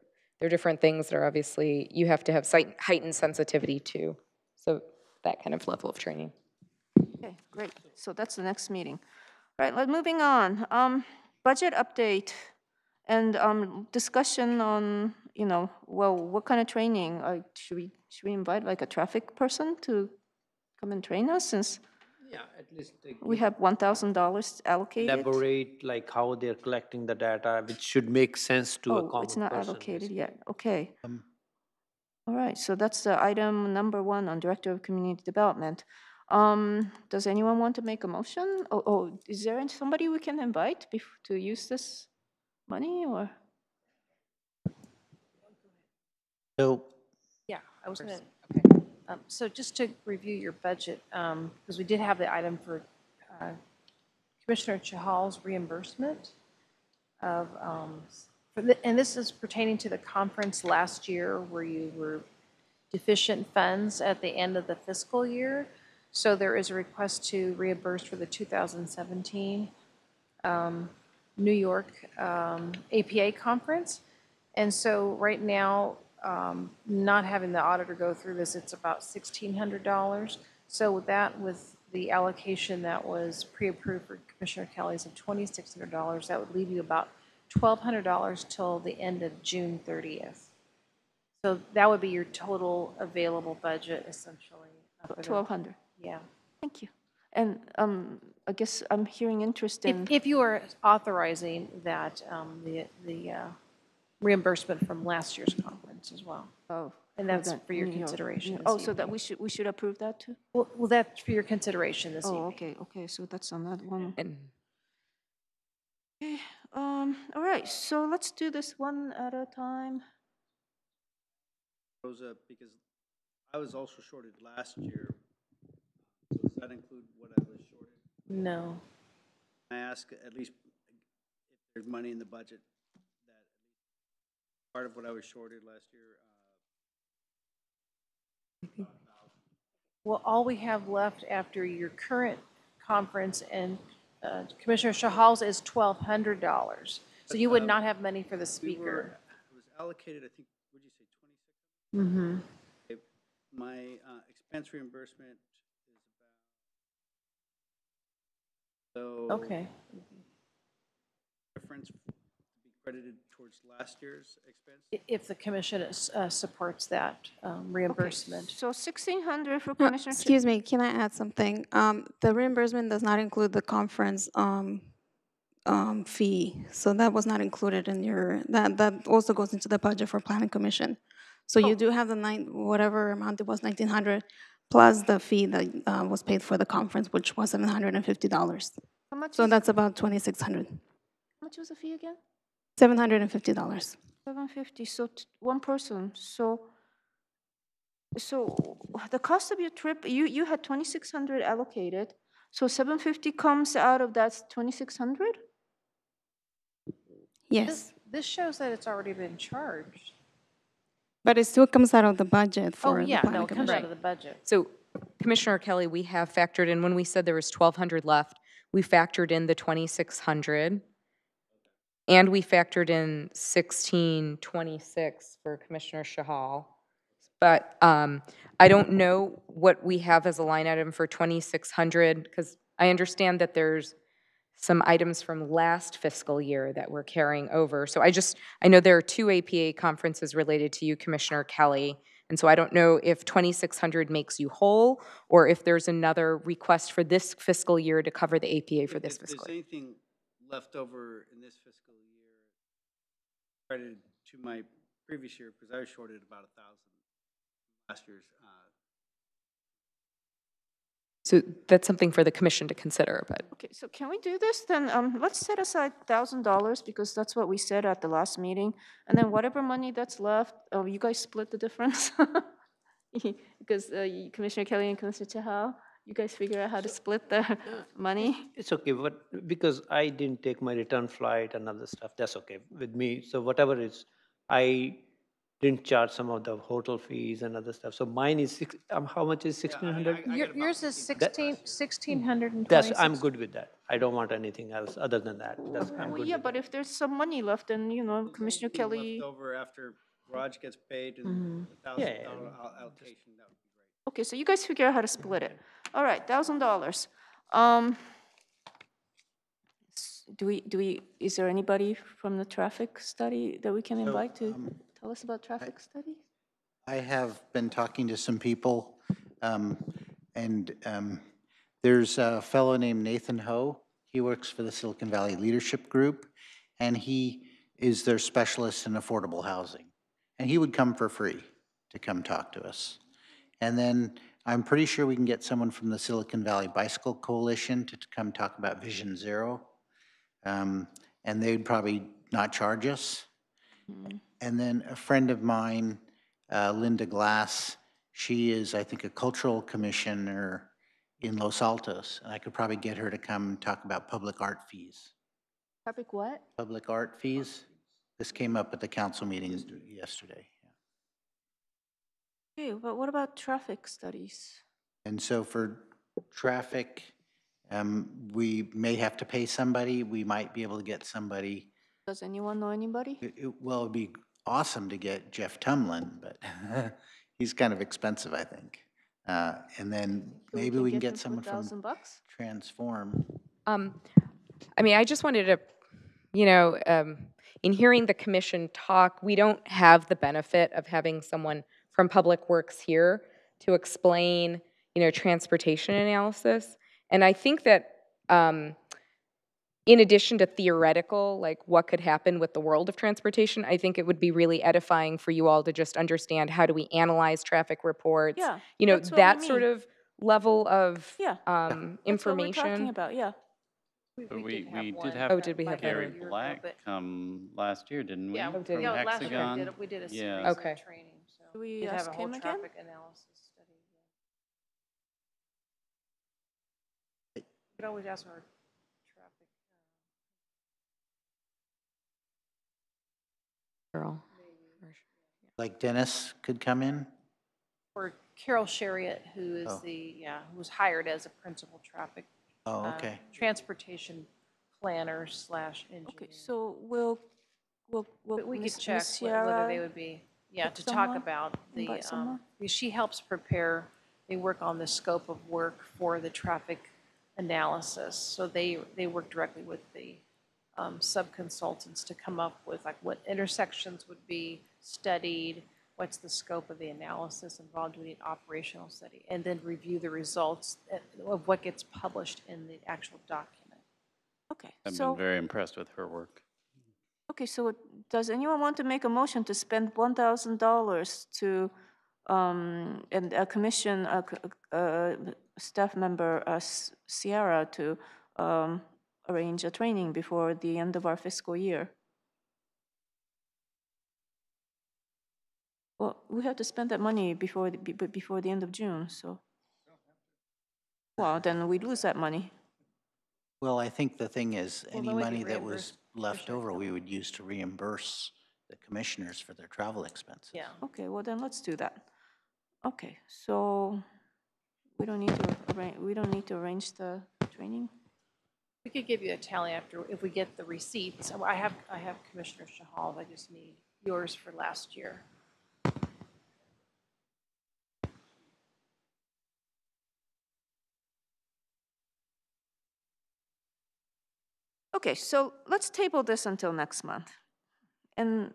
different things that are obviously, you have to have heightened sensitivity to. So that kind of level of training. Okay, great. So that's the next meeting. All right, moving on. Budget update and discussion on, what kind of training? Should we invite like a traffic person to come and train us since Yeah, at least they we have $1,000 allocated? elaborate like how they're collecting the data, which should make sense to a Oh, common it's not person. allocated yet. Okay. Um, All right, so that's the item number 1 on Director of Community Development. Does anyone want to make a motion? Oh, is there somebody we can invite to use this money or? So, Yeah, I was going to, so just to review your budget, because we did have the item for Commissioner Chahal's reimbursement of, and this is pertaining to the conference last year where you were deficient funds at the end of the fiscal year. So there is a request to reimburse for the 2017 New York APA conference. And so right now, not having the auditor go through this, it's about $1,600. So with the allocation that was pre-approved for Commissioner Kelly's of $2,600, that would leave you about $1,200 till the end of June 30th. So that would be your total available budget, essentially. 1,200. Yeah. Thank you. And I guess I'm hearing interest in. If you are authorizing that, the reimbursement from last year's conference as well. Oh. And that's that for your New York- consideration. Oh, this so that evening. we should approve that too? Well, that's for your consideration this evening. Oh, okay, so that's on that one. And Okay, all right, so let's do this one at a time. Rosa, because I was also shorted last year, so does that include what I was shorted? No. I ask at least if there's money in the budget that part of what I was shorted last year. Well, all we have left after your current conference and Commissioner Chahal's is $1,200. So you would not have money for the speaker. It was allocated, I think, would you say 26? Mm-hmm. My expense reimbursement is about, so. Okay. Difference, to be credited towards last year's expense? If the commission supports that reimbursement. So 1,600 for No, Commissioner. excuse me, can I add something? The reimbursement does not include the conference fee, so that was not included in your, that also goes into the budget for planning commission. So you do have the whatever amount it was, 1,900, plus the fee that was paid for the conference, which was $750. How much? So is, that's about 2,600, how much was the fee again? $750. 750. So one person. So the cost of your trip, you had 2,600 allocated. So 750 comes out of that 2,600. Yes, This shows that it's already been charged. but it still comes out of the budget for the Yeah, planning no, it comes commission. out of the budget. So Commissioner Kelly, we have factored in, when we said there was 1,200 left, we factored in the 2,600. And we factored in 1,626 for Commissioner Shahal. But I don't know what we have as a line item for 2,600, because I understand that there's some items from last fiscal year that we're carrying over. So I know there are 2 APA conferences related to you, Commissioner Kelly. And so I don't know if 2,600 makes you whole, or if there's another request for this fiscal year to cover the APA for this fiscal year. If there's anything left over in this fiscal year credited to my previous year, because I was shorted about 1,000 last year's. So that's something for the commission to consider, but. Okay, so can we do this then? Let's set aside $1,000 because that's what we said at the last meeting. And then whatever money that's left, you guys split the difference? Because Commissioner Kelly and Commissioner Chahal, you guys figure out how to split the money? It's okay, but because I didn't take my return flight and other stuff, that's okay with me. So whatever is, I didn't charge some of the hotel fees and other stuff. So mine is how much is 1,600? Yours is 1,626. That's, I'm good with that. I don't want anything else other than that. I'm Well, good yeah, with but if there's some money left, then, Commissioner Kelly. Left over after Raj gets paid and the $1,000 allocation, that would be great. Okay, so you guys figure out how to split it. All right, $1,000. Is there anybody from the traffic study that we can invite to tell us about traffic study? I have been talking to some people, and there's a fellow named Nathan Ho. He works for the Silicon Valley Leadership Group, and he is their specialist in affordable housing. And he would come for free to come talk to us. And then I'm pretty sure we can get someone from the Silicon Valley Bicycle Coalition to come talk about Vision Zero. And they'd probably not charge us. And then a friend of mine, Linda Glass, she is, I think, a cultural commissioner in Los Altos, and I could probably get her to come talk about public art fees. Public what? Public art fees. This came up at the council meeting yesterday. Okay, but what about traffic studies? And so for traffic, we may have to pay somebody. We might be able to get somebody. Does anyone know anybody? Well, it'd be awesome to get Jeff Tumlin, but he's kind of expensive, I think. And then maybe we can get someone from $1,000? Transform. I mean, I just wanted to, in hearing the commission talk, we don't have the benefit of having someone from Public Works here to explain, transportation analysis. And I think that in addition to theoretical, like what could happen with the world of transportation, I think it would be really edifying for you all to just understand how do we analyze traffic reports, Yeah, that sort of level of Yeah, information. That's what we're talking about, yeah. But we did Oh, have did we have Gary that? Black come last year, didn't we? Yeah, did From we? last year Hexagon. we did a series Yeah. of Okay. training. So Do we did have ask a whole him again? traffic analysis study. You could always ask our traffic. Girl. Like Dennis could come in? Or Carol Shariat, who is who was hired as a principal traffic. Oh, okay. Transportation planner / engineer. Okay, so we'll But we could Miss check whether Sierra they would be, put to someone? talk about the, Invite someone? because she helps prepare, they work on the scope of work for the traffic analysis. So they work directly with the sub-consultants to come up with like what intersections would be studied, what's the scope of the analysis involved, doing an operational study, and then review the results of what gets published in the actual document. Okay, I've been so, very impressed with her work. okay, so does anyone want to make a motion to spend $1,000 to, and commission a staff member, Sierra, to arrange a training before the end of our fiscal year? Well, we have to spend that money before the end of June, so. Well, then we lose that money. Well, I think the thing is, Well, any then we money could that was reimburse left Commissioner over, we Kelly. would use to reimburse the commissioners for their travel expenses. Yeah. Okay, well then let's do that. Okay, so we don't need to arrange the training? We could give you a tally after, if we get the receipts. So I have Commissioner Shahal's, I just need yours for last year. Okay, so let's table this until next month. And,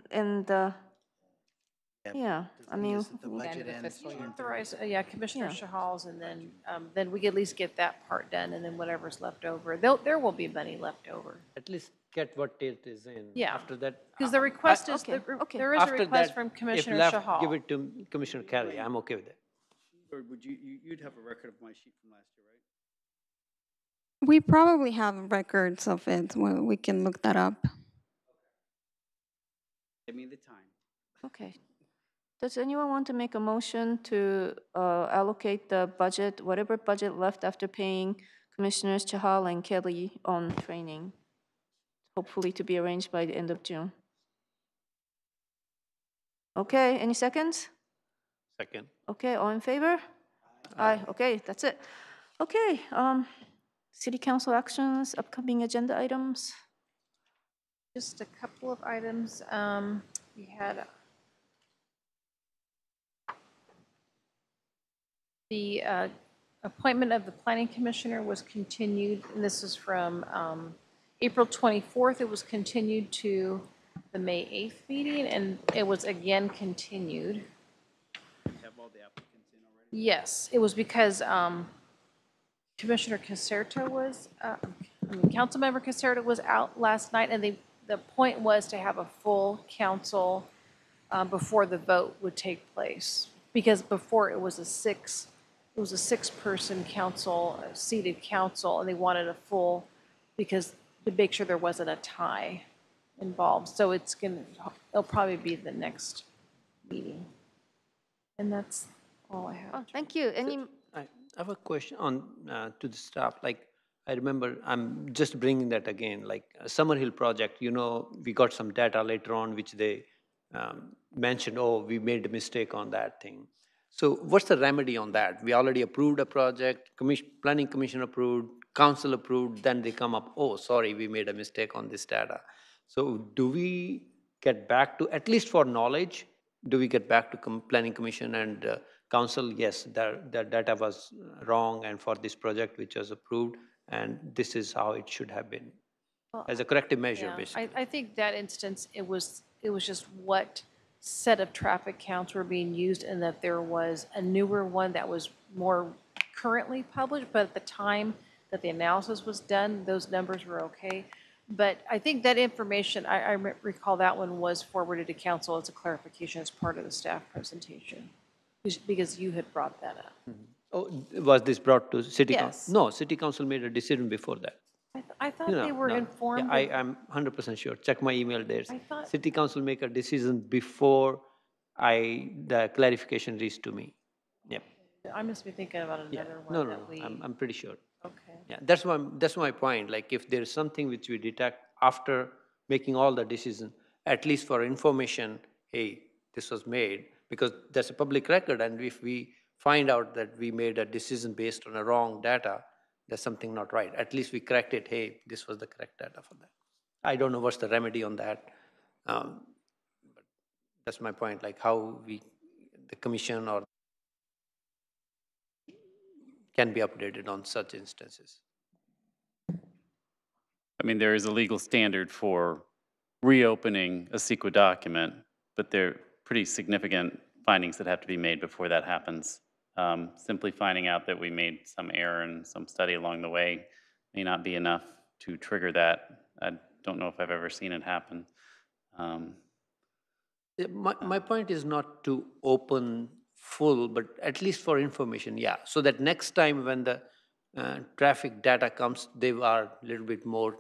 yeah, I mean, The budget ends fiscal year. June Authorize, 30th. yeah, Commissioner Yeah. Shahal's, and then we could at least get that part done, and then whatever's left over, there will be money left over. At least get what it is in. Yeah. After that. Because the request is, okay, okay. there is a After request that, from if Commissioner left, Shahal. give it to Commissioner Kelly. I'm okay with it. Or would you'd have a record of my sheet from last year, right? We probably have records of it. We can look that up. Give me the time. Okay. Does anyone want to make a motion to allocate the budget, whatever budget left after paying Commissioners Chahal and Kelly on training, hopefully to be arranged by the end of June? Okay, any seconds? Second. Okay, all in favor? Aye, okay, that's it. Okay, city council actions, upcoming agenda items. Just a couple of items. We had the appointment of the planning commissioner was continued, and this is from April 24th. It was continued to the May 8th meeting, and it was again continued. Have all the applicants in already? Yes, it was because Commissioner Caserta was, Councilmember Caserta was out last night, and the point was to have a full council before the vote would take place. Because before it was a six-person council, a seated council, and they wanted a full, because to make sure there wasn't a tie involved. So it'll probably be the next meeting. And that's all I have. Oh, thank you. Any, I have a question on to the staff. Like, I remember, I'm just bringing that again, like Summer Hill project, we got some data later on which they mentioned, oh, we made a mistake on that thing. So what's the remedy on that? We already approved a project, planning commission approved, council approved, then they come up, oh, sorry, we made a mistake on this data. So do we get back to, at least for knowledge, do we get back to planning commission and council? Yes, that data was wrong, and for this project which was approved, and this is how it should have been, as a corrective measure, Yeah, basically. I think that instance, it was just what set of traffic counts were being used, and that there was a newer one that was more currently published, but at the time that the analysis was done, those numbers were okay. But I think that information, I recall that one was forwarded to council as a clarification as part of the staff presentation, because you had brought that up. Oh, was this brought to city council? Yes. No, city council made a decision before that. I thought they were informed. Yeah, I'm 100% sure. Check my email there. I thought- City council make a decision before the clarification reached to me. Yep. I must be thinking about Yeah. another one No, that we. I'm pretty sure. Okay. Yeah, that's my point. Like, if there's something which we detect after making all the decision, at least for information, hey, this was made, because that's a public record, and if we find out that we made a decision based on a wrong data, there's something not right. At least we correct it, hey, this was the correct data for that. I don't know what's the remedy on that. But that's my point, like how the commission or can be updated on such instances. I mean, there is a legal standard for reopening a CEQA document, but there are pretty significant findings that have to be made before that happens. Simply finding out that we made some error in some study along the way may not be enough to trigger that. I don't know if I've ever seen it happen. My point is not to open full, but at least for information, yeah. So that next time when the traffic data comes, they are a little bit more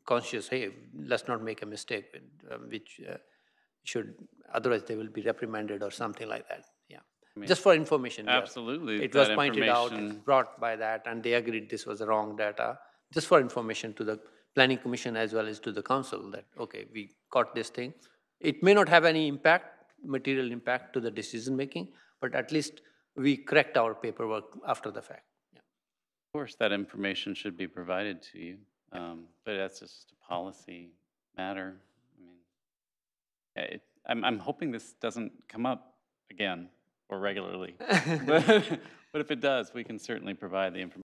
conscious, hey, let's not make a mistake, which should, otherwise they will be reprimanded or something like that, yeah. I mean, Just for information, yes. absolutely, It was that pointed out, information- it's brought by that, and they agreed this was the wrong data. Just for information to the Planning Commission as well as to the council that, okay, we caught this thing. It may not have any impact, material impact to the decision making, but at least we correct our paperwork after the fact. Yeah. Of course, that information should be provided to you, but that's just a policy matter. I mean, I'm hoping this doesn't come up again or regularly, but if it does, we can certainly provide the information.